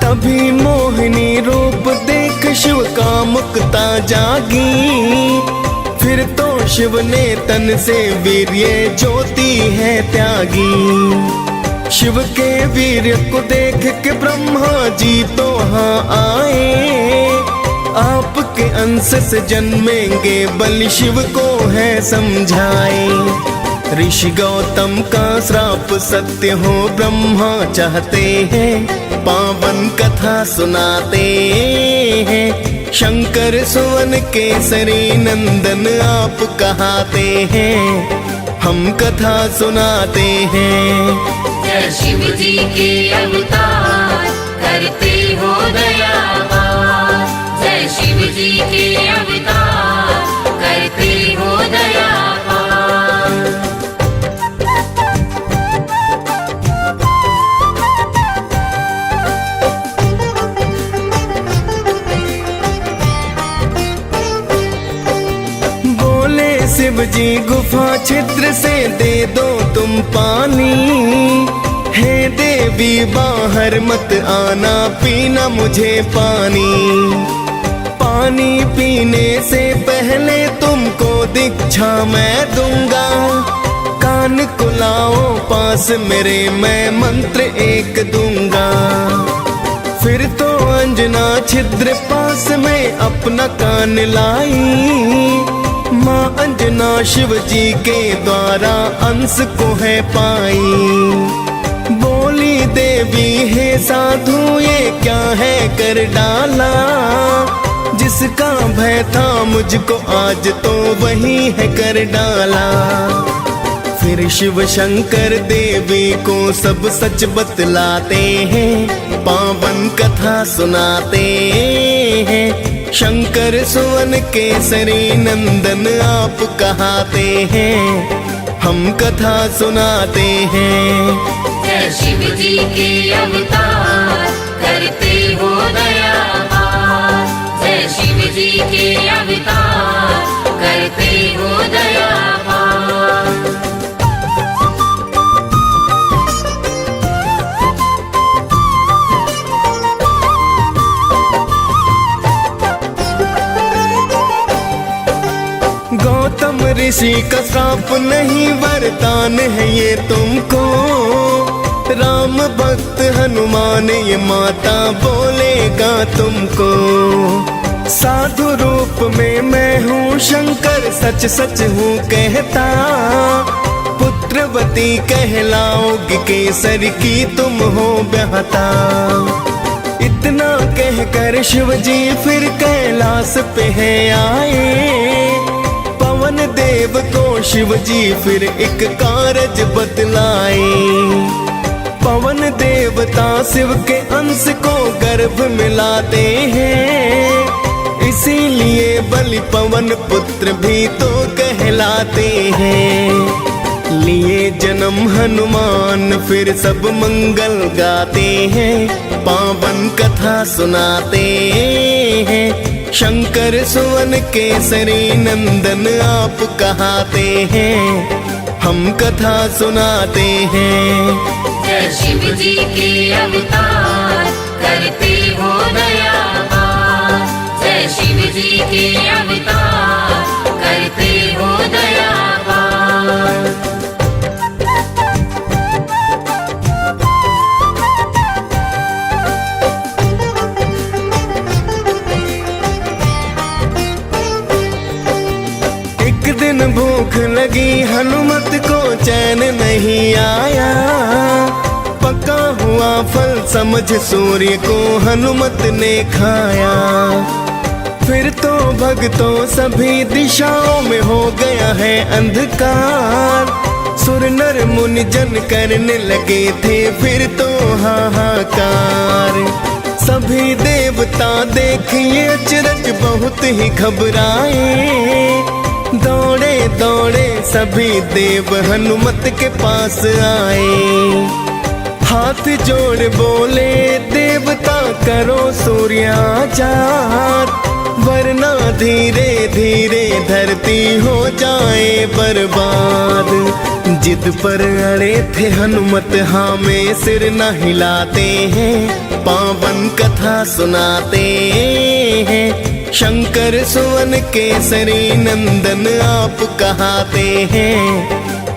तभी मोहिनी रूप देख शिव का मुक्ता जागी, फिर तो शिव ने तन से वीर्य ज्योति है त्यागी। शिव के वीर्य को देख के ब्रह्मा जी तो हाँ आए, आपके अंश से जन्मेंगे बलि शिव को है समझाए। ऋषि गौतम का श्राप सत्य हो ब्रह्मा चाहते हैं, पावन कथा सुनाते हैं। शंकर सुवन केसरी नंदन आप कहाते हैं, हम कथा सुनाते हैं। जय शिव जी के अवतार करते हो दयावार, जय शिव जी के अवतार करते हो दया पार। बोले शिव जी गुफा छिद्र से दे दो तुम पानी, हे देवी बाहर मत आना पीना मुझे पानी। पानी पीने से पहले तुमको दीक्षा मैं दूंगा, कान को लाओ पास मेरे मैं मंत्र एक दूंगा। फिर तो अंजना छिद्र पास में अपना कान लाई, माँ अंजना शिव जी के द्वारा अंश को है पाई। बोली देवी हे साधु ये क्या है कर डाला, जिसका भय था मुझको आज तो वही है कर डाला। फिर शिव शंकर देवी को सब सच बतलाते हैं, पावन कथा सुनाते हैं। शंकर सुवन केसरी नंदन आप कहाते हैं, हम कथा सुनाते हैं। जय शिव जी के अवतार करते हो दया पार। जय शिव जी के अवतार करते हो दया पार। गौतम ऋषि का श्राप नहीं वरदान है ये तुमको, राम भक्त हनुमान ये माता बोलेगा तुमको। साधु रूप में मैं हूँ शंकर सच सच हूँ कहता, पुत्रवती कहलाओगी केसर की तुम हो ब्याहता। इतना कहकर शिव जी फिर कैलाश पे है आए, पवन देव को शिव जी फिर एक कारज बतलाए। पवन देवता शिव के अंश को गर्भ मिलाते हैं, इसीलिए बलि पवन पुत्र भी तो कहलाते हैं। लिए जन्म हनुमान फिर सब मंगल गाते हैं, पावन कथा सुनाते हैं। शंकर सुवन केसरी नंदन आप कहाते हैं, हम कथा सुनाते हैं। जय शिव जी के अवतार करते हो दया पार। जय शिव जी के अवतार करते हो दया पार। एक दिन भूख लगी हनुमत को चैन नहीं आया, पका हुआ फल समझ सूर्य को हनुमत ने खाया। फिर तो भक्तों सभी दिशाओं में हो गया है अंधकार, सुर नर मुनि जन करने लगे थे फिर तो हाहाकार। सभी देवता देखिए अचरज बहुत ही घबराए, दौड़े दौड़े सभी देव हनुमत के पास आए। हाथ जोड़ बोले देवता करो सूर्याजात, वरना धीरे धीरे धरती हो जाए बर्बाद। जिद पर अड़े थे हनुमत हाँ में सिर न हिलाते हैं, पावन कथा सुनाते हैं। शंकर सुवन केसरी नंदन आप कहाते हैं,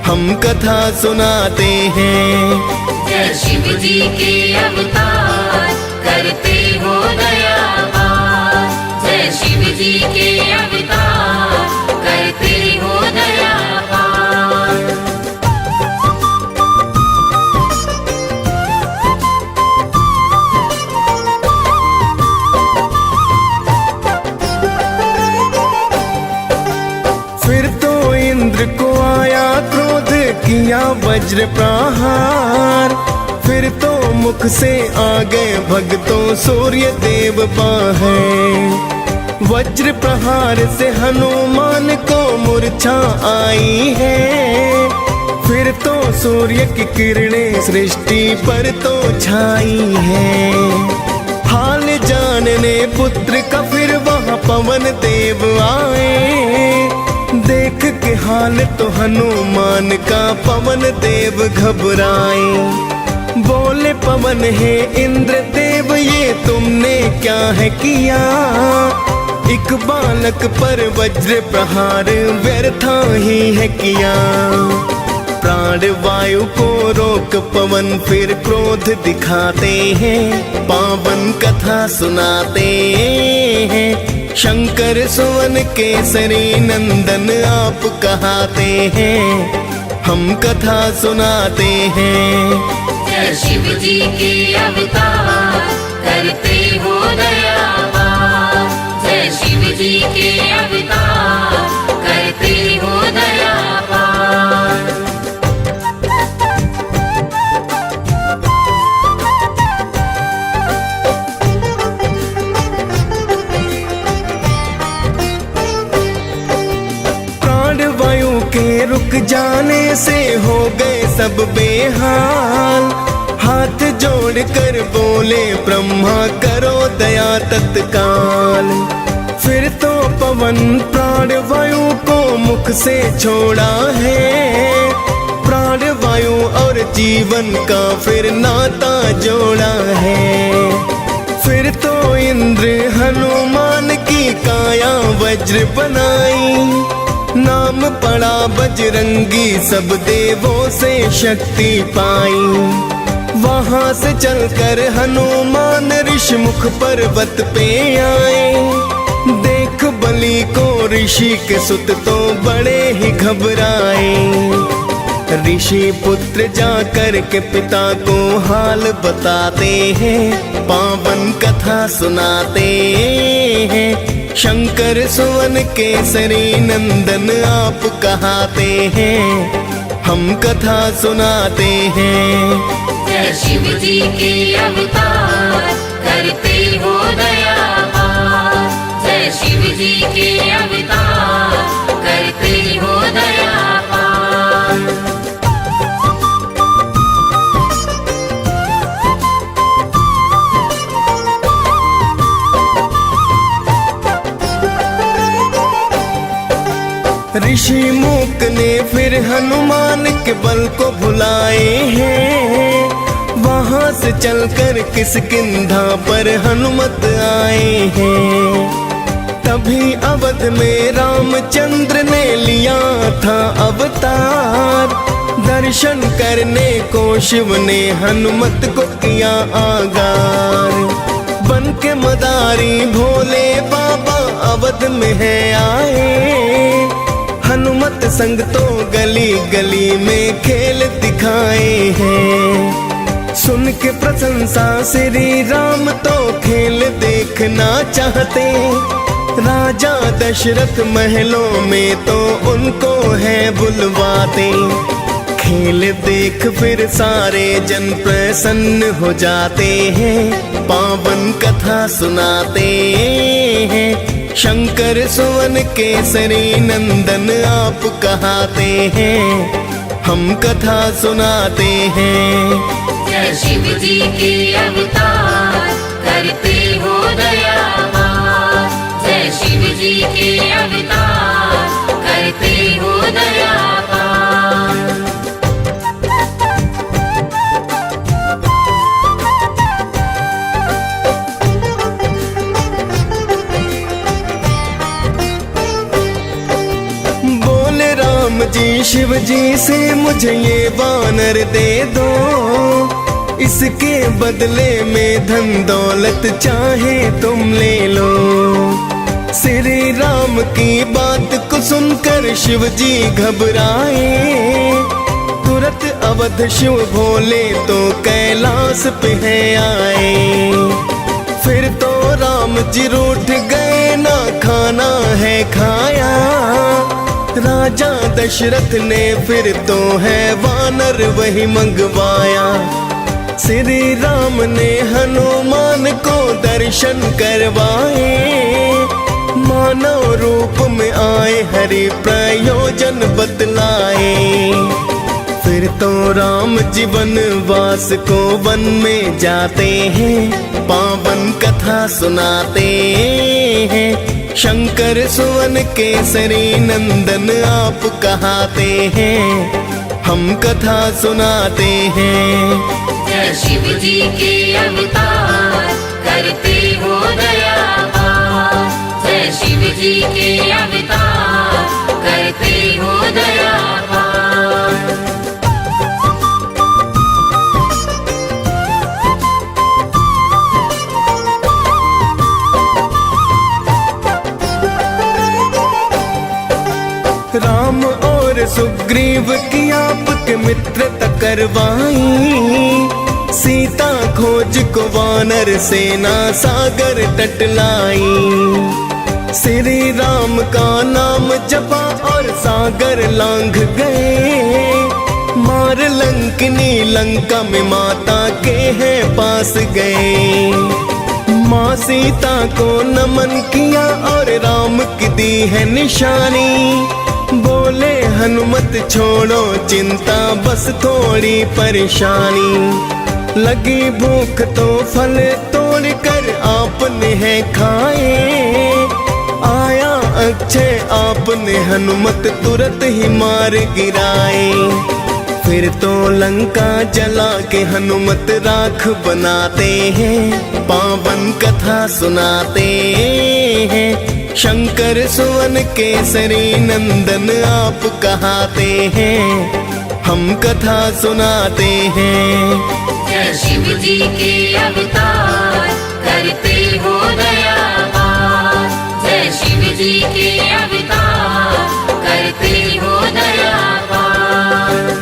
हम कथा सुनाते हैं। जय शिव जी के अवतार करते हो दया पार। जय शिव जी के अवतार करते हो दया पार। फिर तो इंद्र को आया क्रोध किया वज्र प्रहार, फिर तो मुख से आ गए भक्तों सूर्य देव बाहर। वज्र प्रहार से हनुमान को मूर्छा आई है। फिर तो सूर्य की किरणें सृष्टि पर तो छाई है। हाल जानने पुत्र का फिर वहाँ पवन देव आए। देख के हाल तो हनुमान का पवन देव घबराए। बोले पवन है इंद्र देव ये तुमने क्या है किया। एक बालक पर वज्र प्रहार व्यर्था ही है किया। प्राण वायु को रोक पवन फिर क्रोध दिखाते हैं। पावन कथा सुनाते हैं। शंकर सुवन केसरी नंदन आप कहाते हैं। हम कथा सुनाते हैं। जय शिव जी के अवतार करते हो दयावान। जय शिव जी के अवतार करते हो दयावान। प्राण वायु के रुक जाने से हो गए सब बेहाल। हाथ जोड़ कर बोले ब्रह्मा करो दया तत्काल। फिर तो पवन प्राण वायु को मुख से छोड़ा है। प्राण वायु और जीवन का फिर नाता जोड़ा है। फिर तो इंद्र हनुमान की काया वज्र बनाई। नाम पड़ा बजरंगी सब देवों से शक्ति पाई। वहां से चलकर हनुमान ऋषिमुख पर्वत पे आए। देख बलि को ऋषि के सुत तो बड़े ही घबराए। ऋषि पुत्र जाकर के पिता को हाल बताते हैं। पावन कथा सुनाते हैं। शंकर सुवन केसरी नंदन आप कहाते हैं। हम कथा सुनाते हैं। जय शिव जी के अवतार करते हो दयावान। जय शिव जी के अवतार करते हो दयावान। ऋषि मूक ने फिर हनुमान के बल को भुलाए हैं। वहां से चलकर किष्किंधा पर हनुमत आए हैं। तभी अवध में रामचंद्र ने लिया था अवतार। दर्शन करने को शिव ने हनुमत को किया आगार। बन के मदारी भोले बाबा अवध में है आए। हनुमत संग तो गली गली में खेल दिखाए हैं। सुन के प्रशंसा श्री राम तो खेल देखना चाहते। राजा दशरथ महलों में तो उनको है बुलवाते। खेल देख फिर सारे जन प्रसन्न हो जाते हैं। पावन कथा सुनाते हैं। शंकर सुवन केसरी नंदन आप कहाते हैं। हम कथा सुनाते हैं। जय शिव जी के अवतार करते हो दयावान। जय शिव जी के अवतार करते हो दयावान। जी शिव जी से मुझे ये वानर दे दो। इसके बदले में धन दौलत चाहे तुम ले लो। श्री राम की बात को सुनकर शिव जी घबराए। तुरंत अवध शिव भोले तो कैलाश पे है आए। फिर तो राम जी रूठ गए ना खाना है खाया। राजा दशरथ ने फिर तो है वानर वही मंगवाया। श्री राम ने हनुमान को दर्शन करवाए। मानव रूप में आए हरि प्रयोजन बतलाए। फिर तो राम जीवन वास को वन में जाते हैं, पावन कथा सुनाते हैं। शंकर सुवन केसरी नंदन आप कहाते हैं, हम कथा सुनाते हैं। जय शिव जी के अवतार करते हो दया पार। जय शिव जी के अवतार करते हो दया पार। राम और सुग्रीव की आपके मित्रता करवाई। सीता खोज को वानर सेना सागर तट लाई। श्री राम का नाम जपा और सागर लांघ गए। मार लंकिनी लंका में माता के हैं पास गए। माँ सीता को नमन किया और राम की दी है निशानी। बोले हनुमत छोड़ो चिंता बस थोड़ी परेशानी। लगी भूख तो फल तोड़ कर आपने है खाए। आया अक्षय आपने हनुमत तुरंत ही मार गिराए। फिर तो लंका जला के हनुमत राख बनाते हैं, पावन कथा सुनाते हैं। शंकर सुवन केसरी नंदन आप कहाते हैं, हम कथा सुनाते हैं। जय शिव जी के अवतार करते हो दया पार। जय शिव जी के अवतार करते हो दया पार।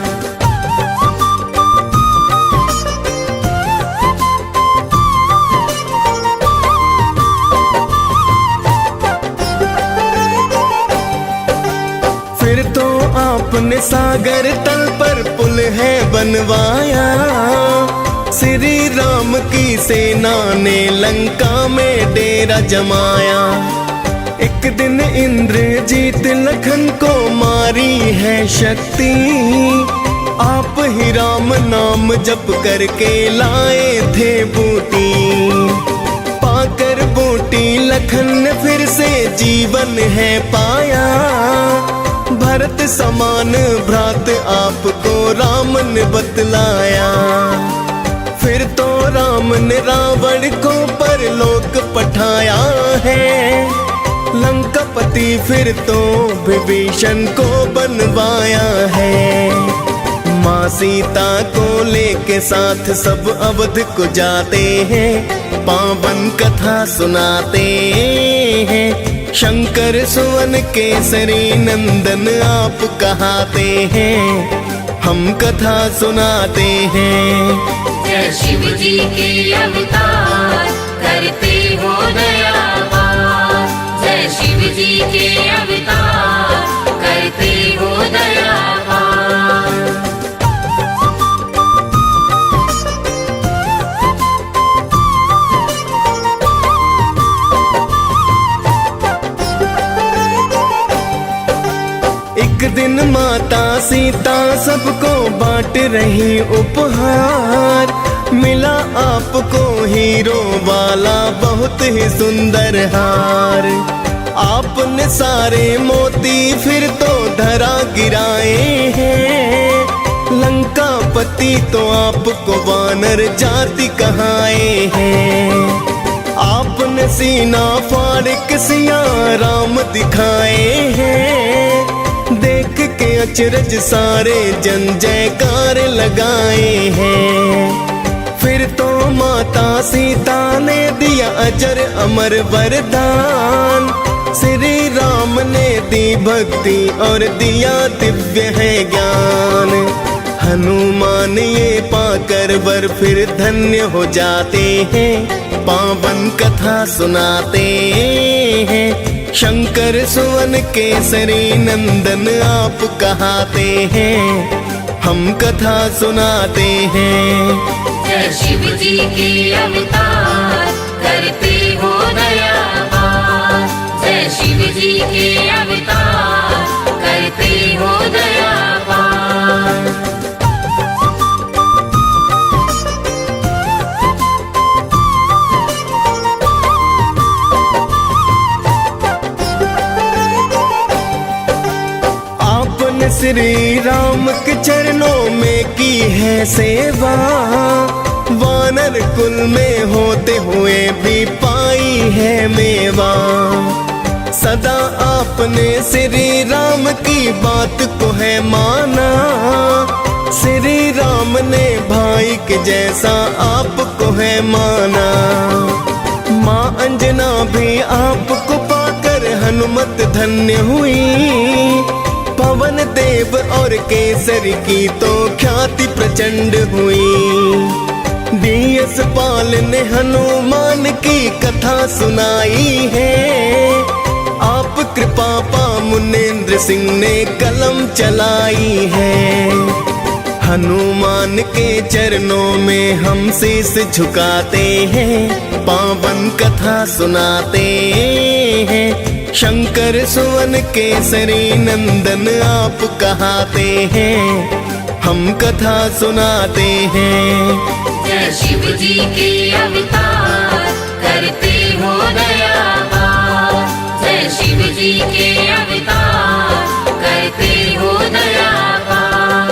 फिर तो आपने सागर तल पर पुल है बनवाया। श्री राम की सेना ने लंका में डेरा जमाया। एक दिन इंद्रजीत लखन को मारी है शक्ति। आप ही राम नाम जप करके लाए थे बूटी। पाकर बूटी लखन ने फिर से जीवन है पाया। भरत समान भ्रात आपको राम ने बतलाया। फिर तो राम ने रावण को परलोक पठाया है। लंकापति फिर तो विभीषण को बनवाया है। माँ सीता को लेके साथ सब अवध को जाते हैं, पावन कथा सुनाते हैं। शंकर सुवन केसरी नंदन आप कहाते हैं, हम कथा सुनाते हैं। जय शिव जी के अवतार करते हो दया पार। जय शिव जी के अवतार करते हो दया पार। एक दिन माता सीता सबको बांट रही उपहार। मिला आपको हीरो वाला बहुत ही सुंदर हार। आपने सारे मोती फिर तो धरा गिराए हैं। लंकापति तो आपको वानर जाति कहाए हैं। आपने सीना फाड़ के सिया राम दिखाए हैं। देख के अचरज सारे जन जयकार लगाए हैं। फिर तो माता सीता ने दिया अजर अमर वरदान। श्री राम ने दी भक्ति और दिया दिव्य है ज्ञान। हनुमान ये पाकर वर फिर धन्य हो जाते हैं, पावन कथा सुनाते हैं। शंकर सुवन केसरी नंदन आप कहाते हैं, हम कथा सुनाते हैं। जय शिव जी के अवतार करते हो दया पार। जय जय शिव जी के अवतार करते हो दया पार। आपने श्री राम के चरणों में की है सेवा, वानर कुल में होते हुए भी पाई है मेवा। सदा आपने श्री राम की बात को है माना, श्री राम ने भाई के जैसा आपको है माना। माँ अंजना भी आपको पाकर हनुमत धन्य हुई, पवन देव और केसरी की तो ख्याति प्रचंड हुई। डीएस पाल ने हनुमान की कथा सुनाई है, आप कृपा पा मुनेन्द्र सिंह ने कलम चलाई है। हनुमान के चरणों में हम शीस झुकाते हैं, पावन कथा सुनाते हैं। शंकर सुवन केसरी नंदन आप कहाते हैं, हम कथा सुनाते हैं। जय शिव जी के अवतार करते हो दया पार। जय शिव जी के अवतार करते हो दया पार।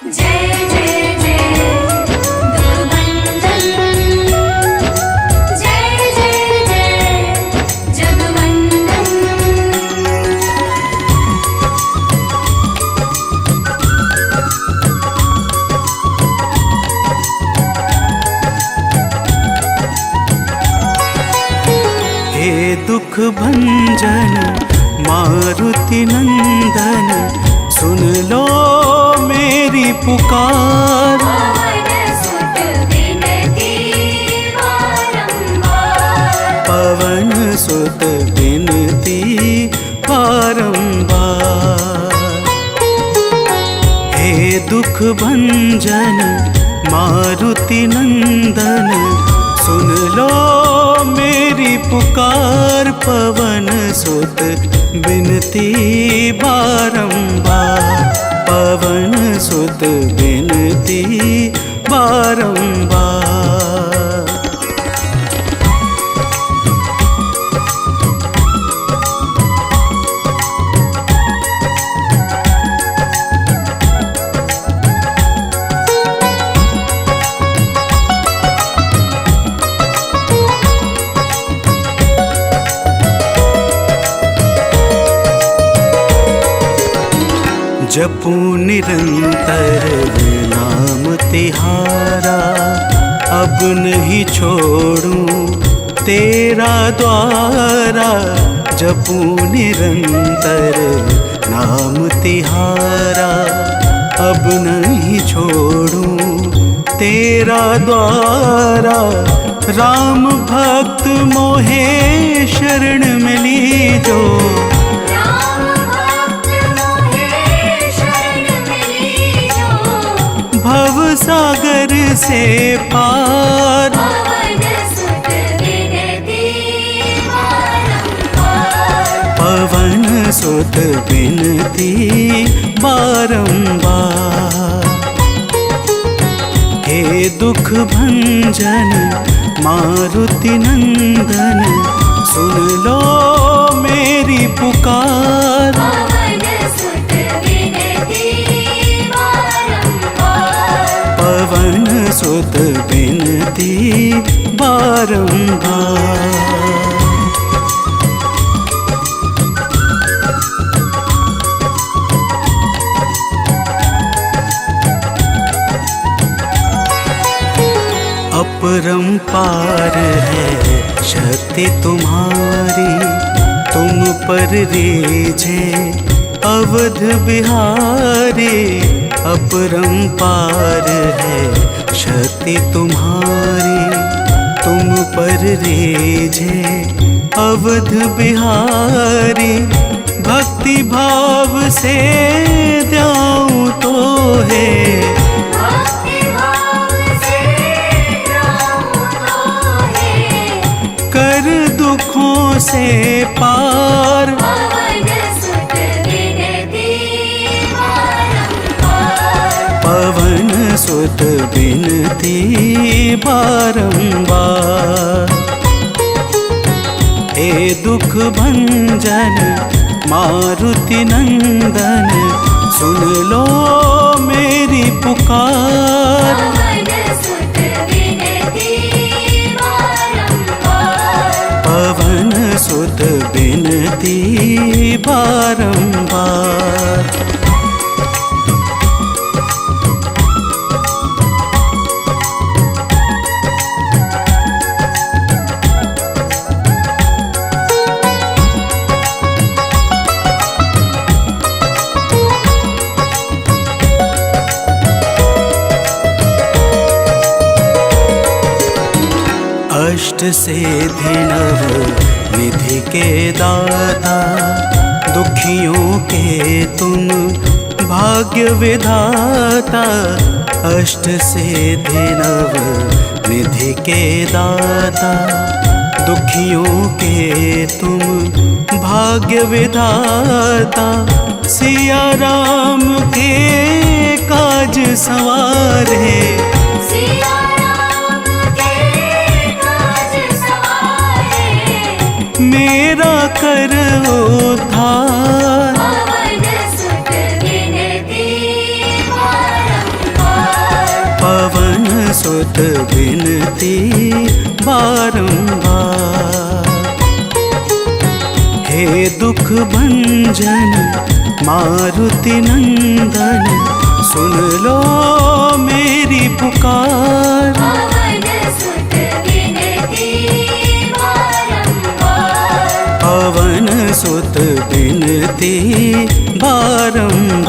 जय जय जय दुर्बंधन, जय जय जय जगवंदन। हे दुख भंजन मारुति नंदन, सुन लो मेरी पुकार। पवन सुत विनती बारंबार, पवन सुत विनती बारंबार। हे दुख भंजन मारुति नंदन, सुन लो मेरी पुकार। पवन सुत विनती बारंबार, पवन सुत विनती बारंबार। जपू निरंतर नाम तिहारा, अब नहीं छोड़ूं तेरा द्वारा। जपू निरंतर नाम तिहारा, अब नहीं छोड़ूं तेरा द्वारा। राम भक्त मोहे शरण मिली जो, भव सागर से पार। पवन सुत विनती बारंबार, पवन सुत विनती बारंबार। हे दुख भंजन मारुति नंदन, सुन लो मेरी पुकार। पवन सुत विनती बारंबार, पवन सुत विनती बारंबार। अपरंपार है शक्ति तुम्हारी, तुम पर रीझे अवध बिहारी। अपरंपार है शक्ति तुम्हारी, तुम पर रीझे अवध बिहारी। भक्ति भाव से द्याऊं तो है, भक्ति भाव से गाऊं तो सुत बिनती बारंबार। हे दुख भंजन मारुति नंदन, सुन लो मेरी पुकार। पवन सुत बिनती बारंबार। पवन सुत बिनती बारंबार। अष्ट सिद्धि नव निधि के दाता, दुखियों के तुम भाग्य विधाता। अष्ट सिद्धि नव निधि के दाता, दुखियों के तुम भाग्य विधाता। सिया राम के काज संवारे, सिया राम के काज सवारे। मेरा कर उद्धार। पवन सुत बिनती बारंबार। पवन सुत बिनती बारंबार। हे दुख भंजन मारुति नंदन, सुन लो मेरी पुकार। पवन सुत बिनती बारंबार। पवन सुत बिनती बारंबार।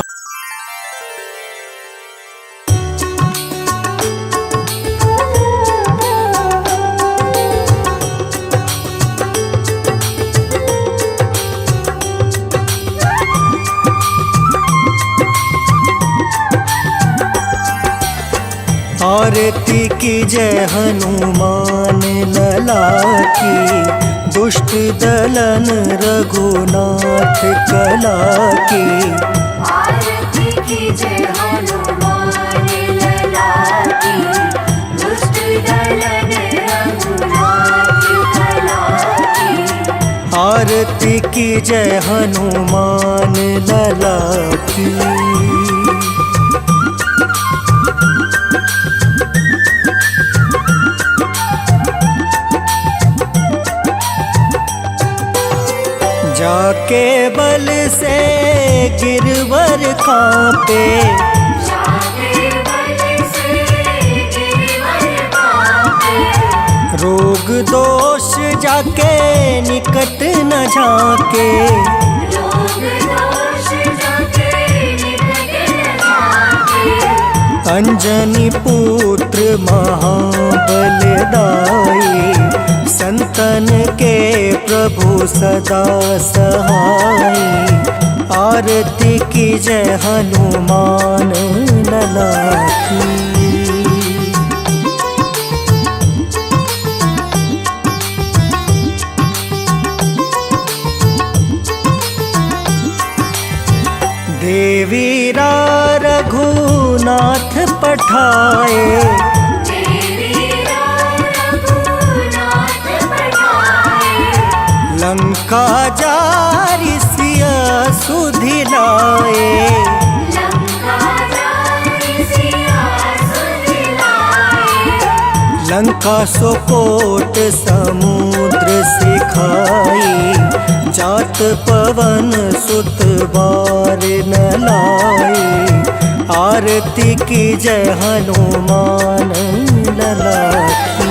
आरती की जय हनुमान लला की, दुष्ट दलन रघुनाथ कला की। आरती की जय हनुमान लला की, दुष्ट दलन रघुनाथ कला की। आरती की जय हनुमान लला की। जाके बल से गिरवर कांपे, जाके बल से गिरवर कांपे। रोग दोष जाके निकट न झाके। रोग दोष जाके निकट न जाके। अंजनी पुत्र महाबलदाई, संतन के प्रभु सदा सहाय। आरती की जय हनुमान लला की। देवीरा रघुनाथ पठाए, देवीरा रघुनाथ पठाए। लंका जारी सिया सुधिलाए। लंका जारी सिया सुधिलाए। लंका सोकोट समुद्र सिखाई, जात पवन सुत बार न लाए। आरती की जय हनुमान लला की।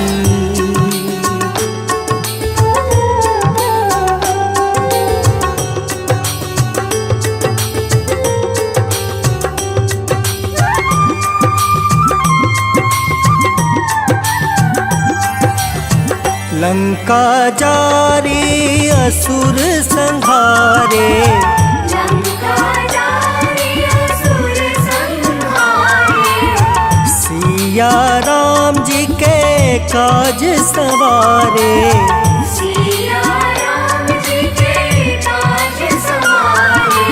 लंका जारी असुर संहारे, लंका जारी असुर संहारे। सिया राम जी के काज सवारे। सिया राम जी के काज सवारे।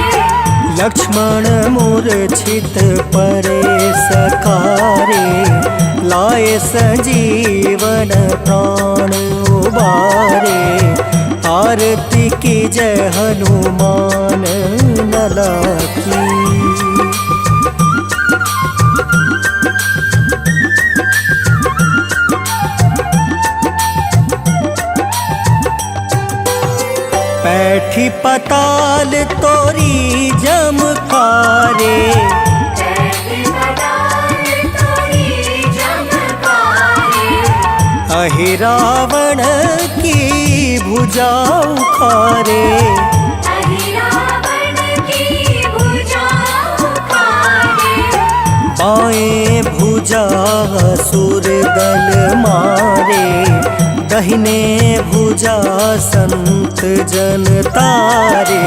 लक्ष्मण मूर्छित परे सखारे, लाए संजीवन प्राण उबारे। आरती की जय हनुमान लला की। बैठी पताल तोरी जमकारे, अहि रावण की भुजा उखारे। बाएं भुजा असुर दल मारे, दहिने भुजा संत जन तारे।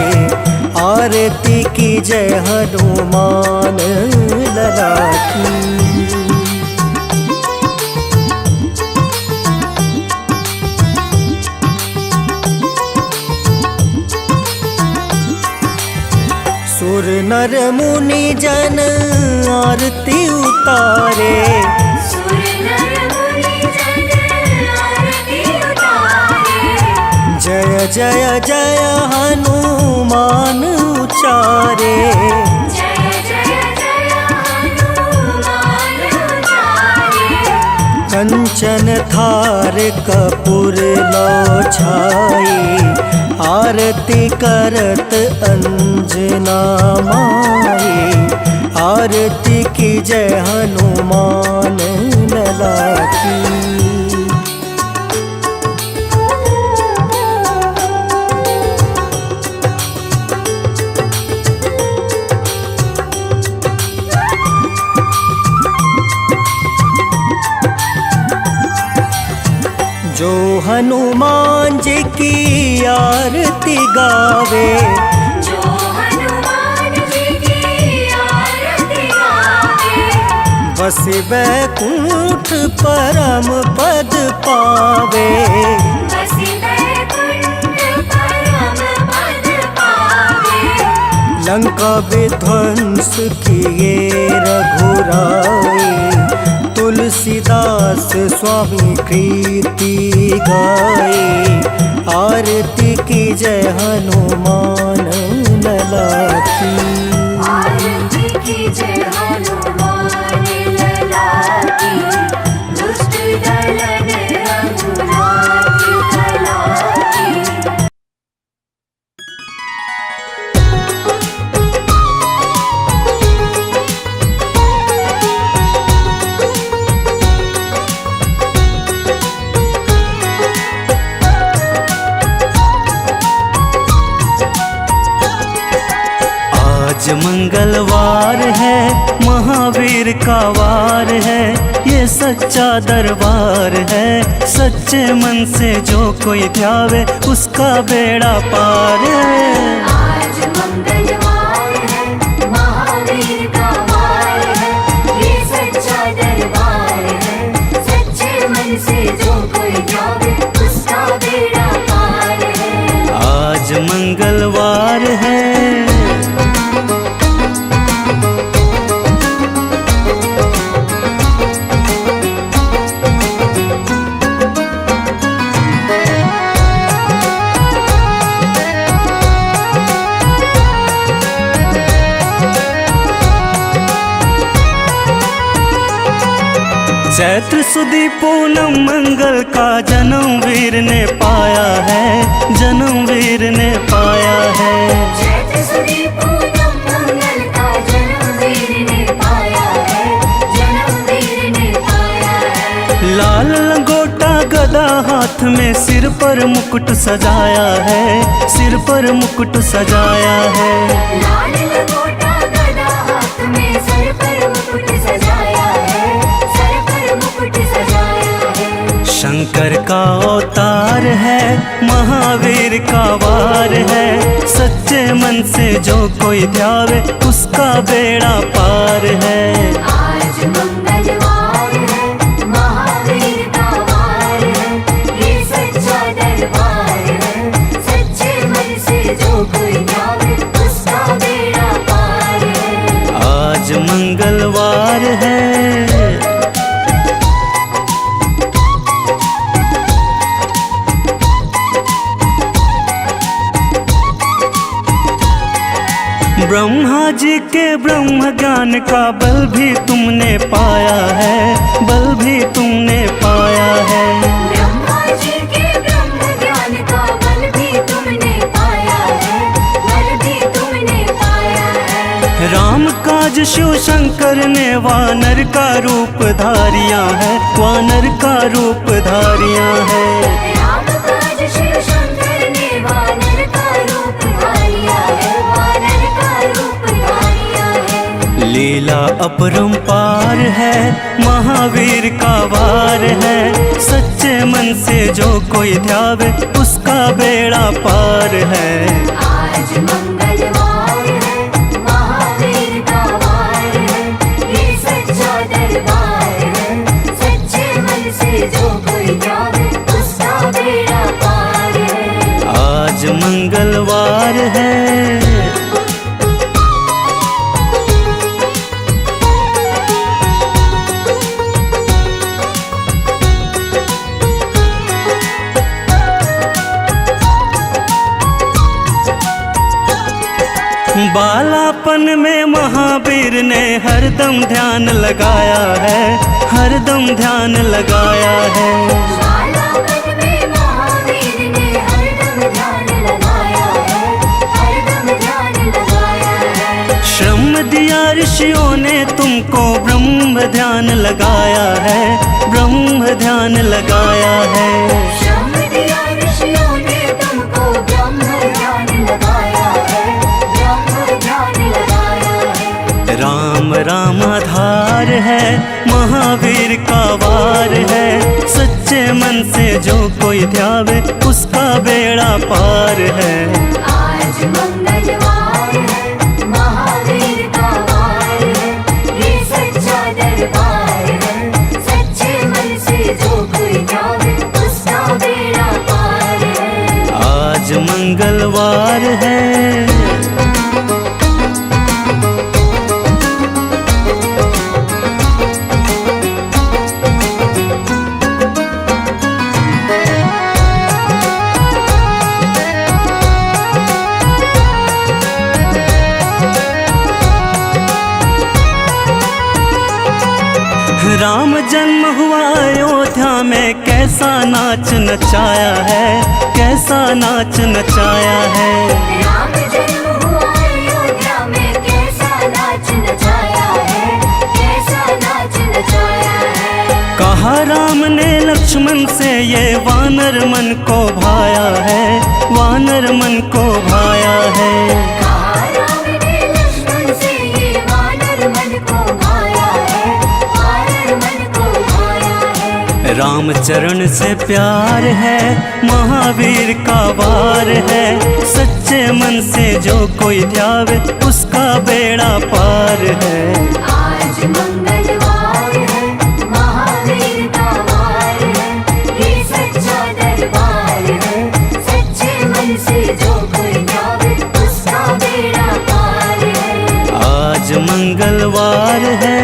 आरती की जय हनुमान लला की। सुर नर मुनि जन आरती उतारे, जय जय जय हनुमान उचारे। कंचन थार कपूर लो छाई, आरती करत अंजना माई। आरती की जय हनुमान लला की। जो हनुमान जी की आरती गावे, जो हनुमान जी की आरती गावे। बस बैकुंठ परम पद पावे। बस बैकुंठ परम पद पावे। लंका विध्वंस किए रघुराई, तुलसीदास स्वामी कृति गाए। आरती की जय हनुमान लला की। आरती की जय हनुमान लला की। दुष्ट दलन रघुनाथ कला की। आज मंगलवार है, महावीर का वार है। ये सच्चा दरबार है, सच्चे मन से जो कोई ध्यावे उसका बेड़ा पार है। आज मंगलवार है, महावीर का वार है। ये सच्चा दरबार है, सच्चे मन से जो कोई ध्यावे उसका बेड़ा पार है। आज मंगलवार है। चैत्र सुदी पूनम मंगल का जन्म वीर ने पाया है, जन्म वीर ने पाया है। चैत्र सुदी पूनम मंगल का जन्म वीर ने पाया है, जन्म वीर ने पाया है। लाल लंगोटा गदा हाथ में, सिर पर मुकुट सजाया है, सिर पर मुकुट सजाया है। लाल लंगोटा गदा हाथ में, सर पर मुकुट सजाया है, सर पर मुकुट सजाया है। शंकर का अवतार है, महावीर का वार है। सच्चे मन से जो कोई ध्यावे उसका बेड़ा पार है। आज मंगलवार है, महावीर का वार है। ये सच्चा दरबार है, सच्चे मन से जो कोई ध्यावे उसका बेड़ा पार जी के ब्रह्म ज्ञान का बल भी तुमने पाया है, बल भी तुमने पाया है। ब्रह्मा जी के ब्रह्म ज्ञान का बल भी तुमने पाया है, बल भी तुमने पाया है। राम काज शिव शंकर ने वानर का रूप धारिया है, वानर का रूप धारिया है। राम काज शिव शंकर ने वानर का रूप धारिया है, वानर का रूप धारिया है। लीला अपरंपार है, महावीर का वार है। सच्चे मन से जो कोई ध्यावे उसका बेड़ा पार है। आज मंगलवार है, महावीर का वार है, ये सच्चा दरबार है। सच्चे मन से जो कोई जावे उसका बेड़ा पार है। आज मंगलवार है। बालापन में महावीर ने हरदम ध्यान लगाया है, हरदम ध्यान लगाया है। बालापन में महावीर ने हरदम ध्यान लगाया है, हरदम ध्यान लगाया है। श्रम दिया ऋषियों ने तुमको ब्रह्म ध्यान लगाया है, ब्रह्म ध्यान लगाया है। श्रम दिया ऋषियों ने तुमको ब्रह्म ध्यान लगाया है, ब्रह्म ध्यान लगाया है। राम रामाधार है, महावीर का वार है। सच्चे मन से जो कोई ध्यावे उसका बेड़ा पार है। आज मंगलवार है, महावीर का वार है, ये सच्चा दरबार है। सच्चे मन से जो कोई जावे उसका बेड़ा पार है। आज मंगलवार है। राम जन्म हुआ अयोध्या में, कैसा नाच नचाया है, कैसा नाच नचाया है। राम जन्म हुआ अयोध्या में, कैसा नाच नचाया है, कैसा नाच नचाया है। कहा राम ने लक्ष्मण से ये वानर मन को भाया है, वानर मन को भाया है। कहा राम ने लक्ष्मण से ये वानर मन को भाया है, वानर मन को भाया है। राम चरण से प्यार है, महावीर का वार है। सच्चे मन से जो कोई ध्यावे उसका बेड़ा पार है। आज मंगलवार है, महावीर का वार है, ये सच्चा दरबार है। सच्चे मन से जो कोई जावे उसका बेड़ा पार है। आज मंगलवार है।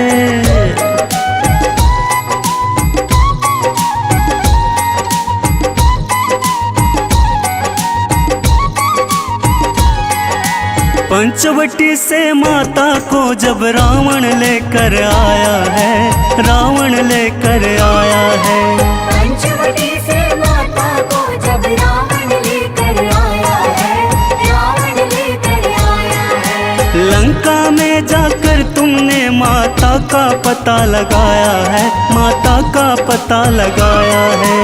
पंचवटी से माता को जब रावण लेकर आया है, रावण लेकर आया है। पंचवटी से माता को जब रावण लेकर आया है, रावण लेकर आया है। लंका में जाकर तुमने माता का पता लगाया है, माता का पता लगाया है।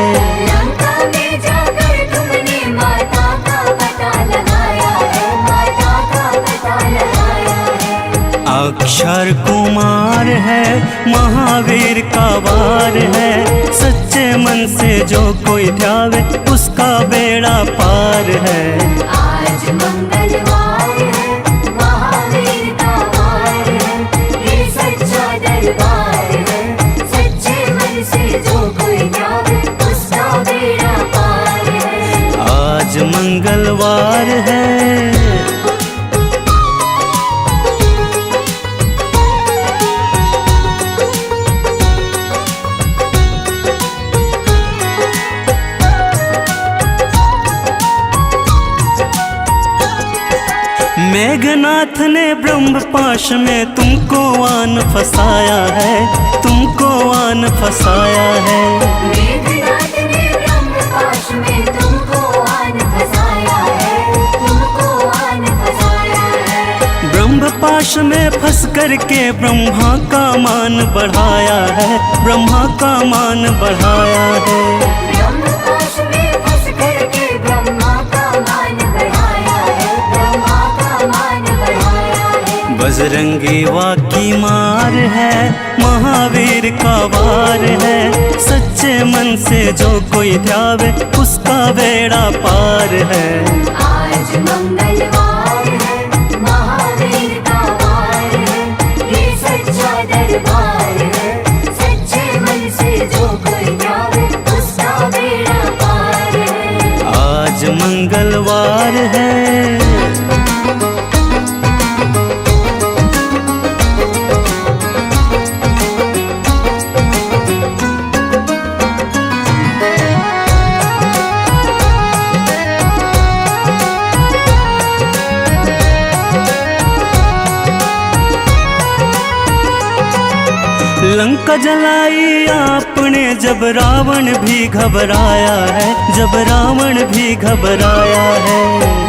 लंका में जाकर तुमने माता का पता लगाया है, माता का पता लगाया है। अक्षर कुमार है, महावीर का वार है। सच्चे मन से जो कोई ध्यावे उसका बेड़ा पार है। आज मंगलवार है, महावीर का वार है, ये सच्चा दरबार है। सच्चे मन से जो कोई जावे उसका बेड़ा पार है। आज मंगलवार है। मेघनाथ ने ब्रह्म पाश में तुमको आन फसाया है, तुमको आन फसाया है। मेघनाथ ने ब्रह्म पाश में तुमको आन फसाया है, तुमको आन फसाया है। ब्रह्म पाश में फंस करके ब्रह्मा का मान बढ़ाया है, ब्रह्मा का मान बढ़ाया है। ब्रह्म पाश में फंस करके ब्रह्मा का मान बढ़ाया है, ब्रह्मा का मान बढ़ाया है। बजरंगी वाकी मार है, महावीर का वार है। सच्चे मन से जो कोई ध्यावे उसका बेड़ा पार है। आज मंगलवार है, महावीर का वार है, ये सच्चा दरबार है। सच्चे मन से जो कोई ध्यावे उसका बेड़ा पार है। आज मंगलवार है। लंका जलाई आपने जब रावण भी घबराया है, जब रावण भी घबराया है।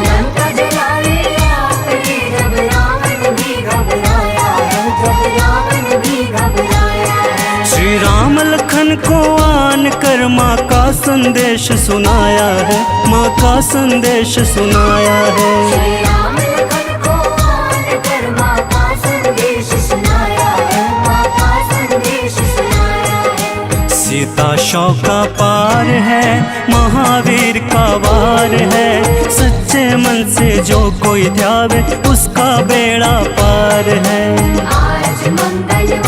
लंका जलाई आपने जब रावण भी घबराया है, जब रावण भी घबराया है। श्री राम लखन को आन कर माँ का संदेश सुनाया है, माँ का संदेश सुनाया है। श्री राम लखन को आन कर माँ का संदेश सुनाया है, माँ का संदेश सुनाया है। सीता शौका पार है, महावीर का वार है। सच्चे मन से जो कोई ध्यावे उसका बेड़ा पार है। आज मंगलवार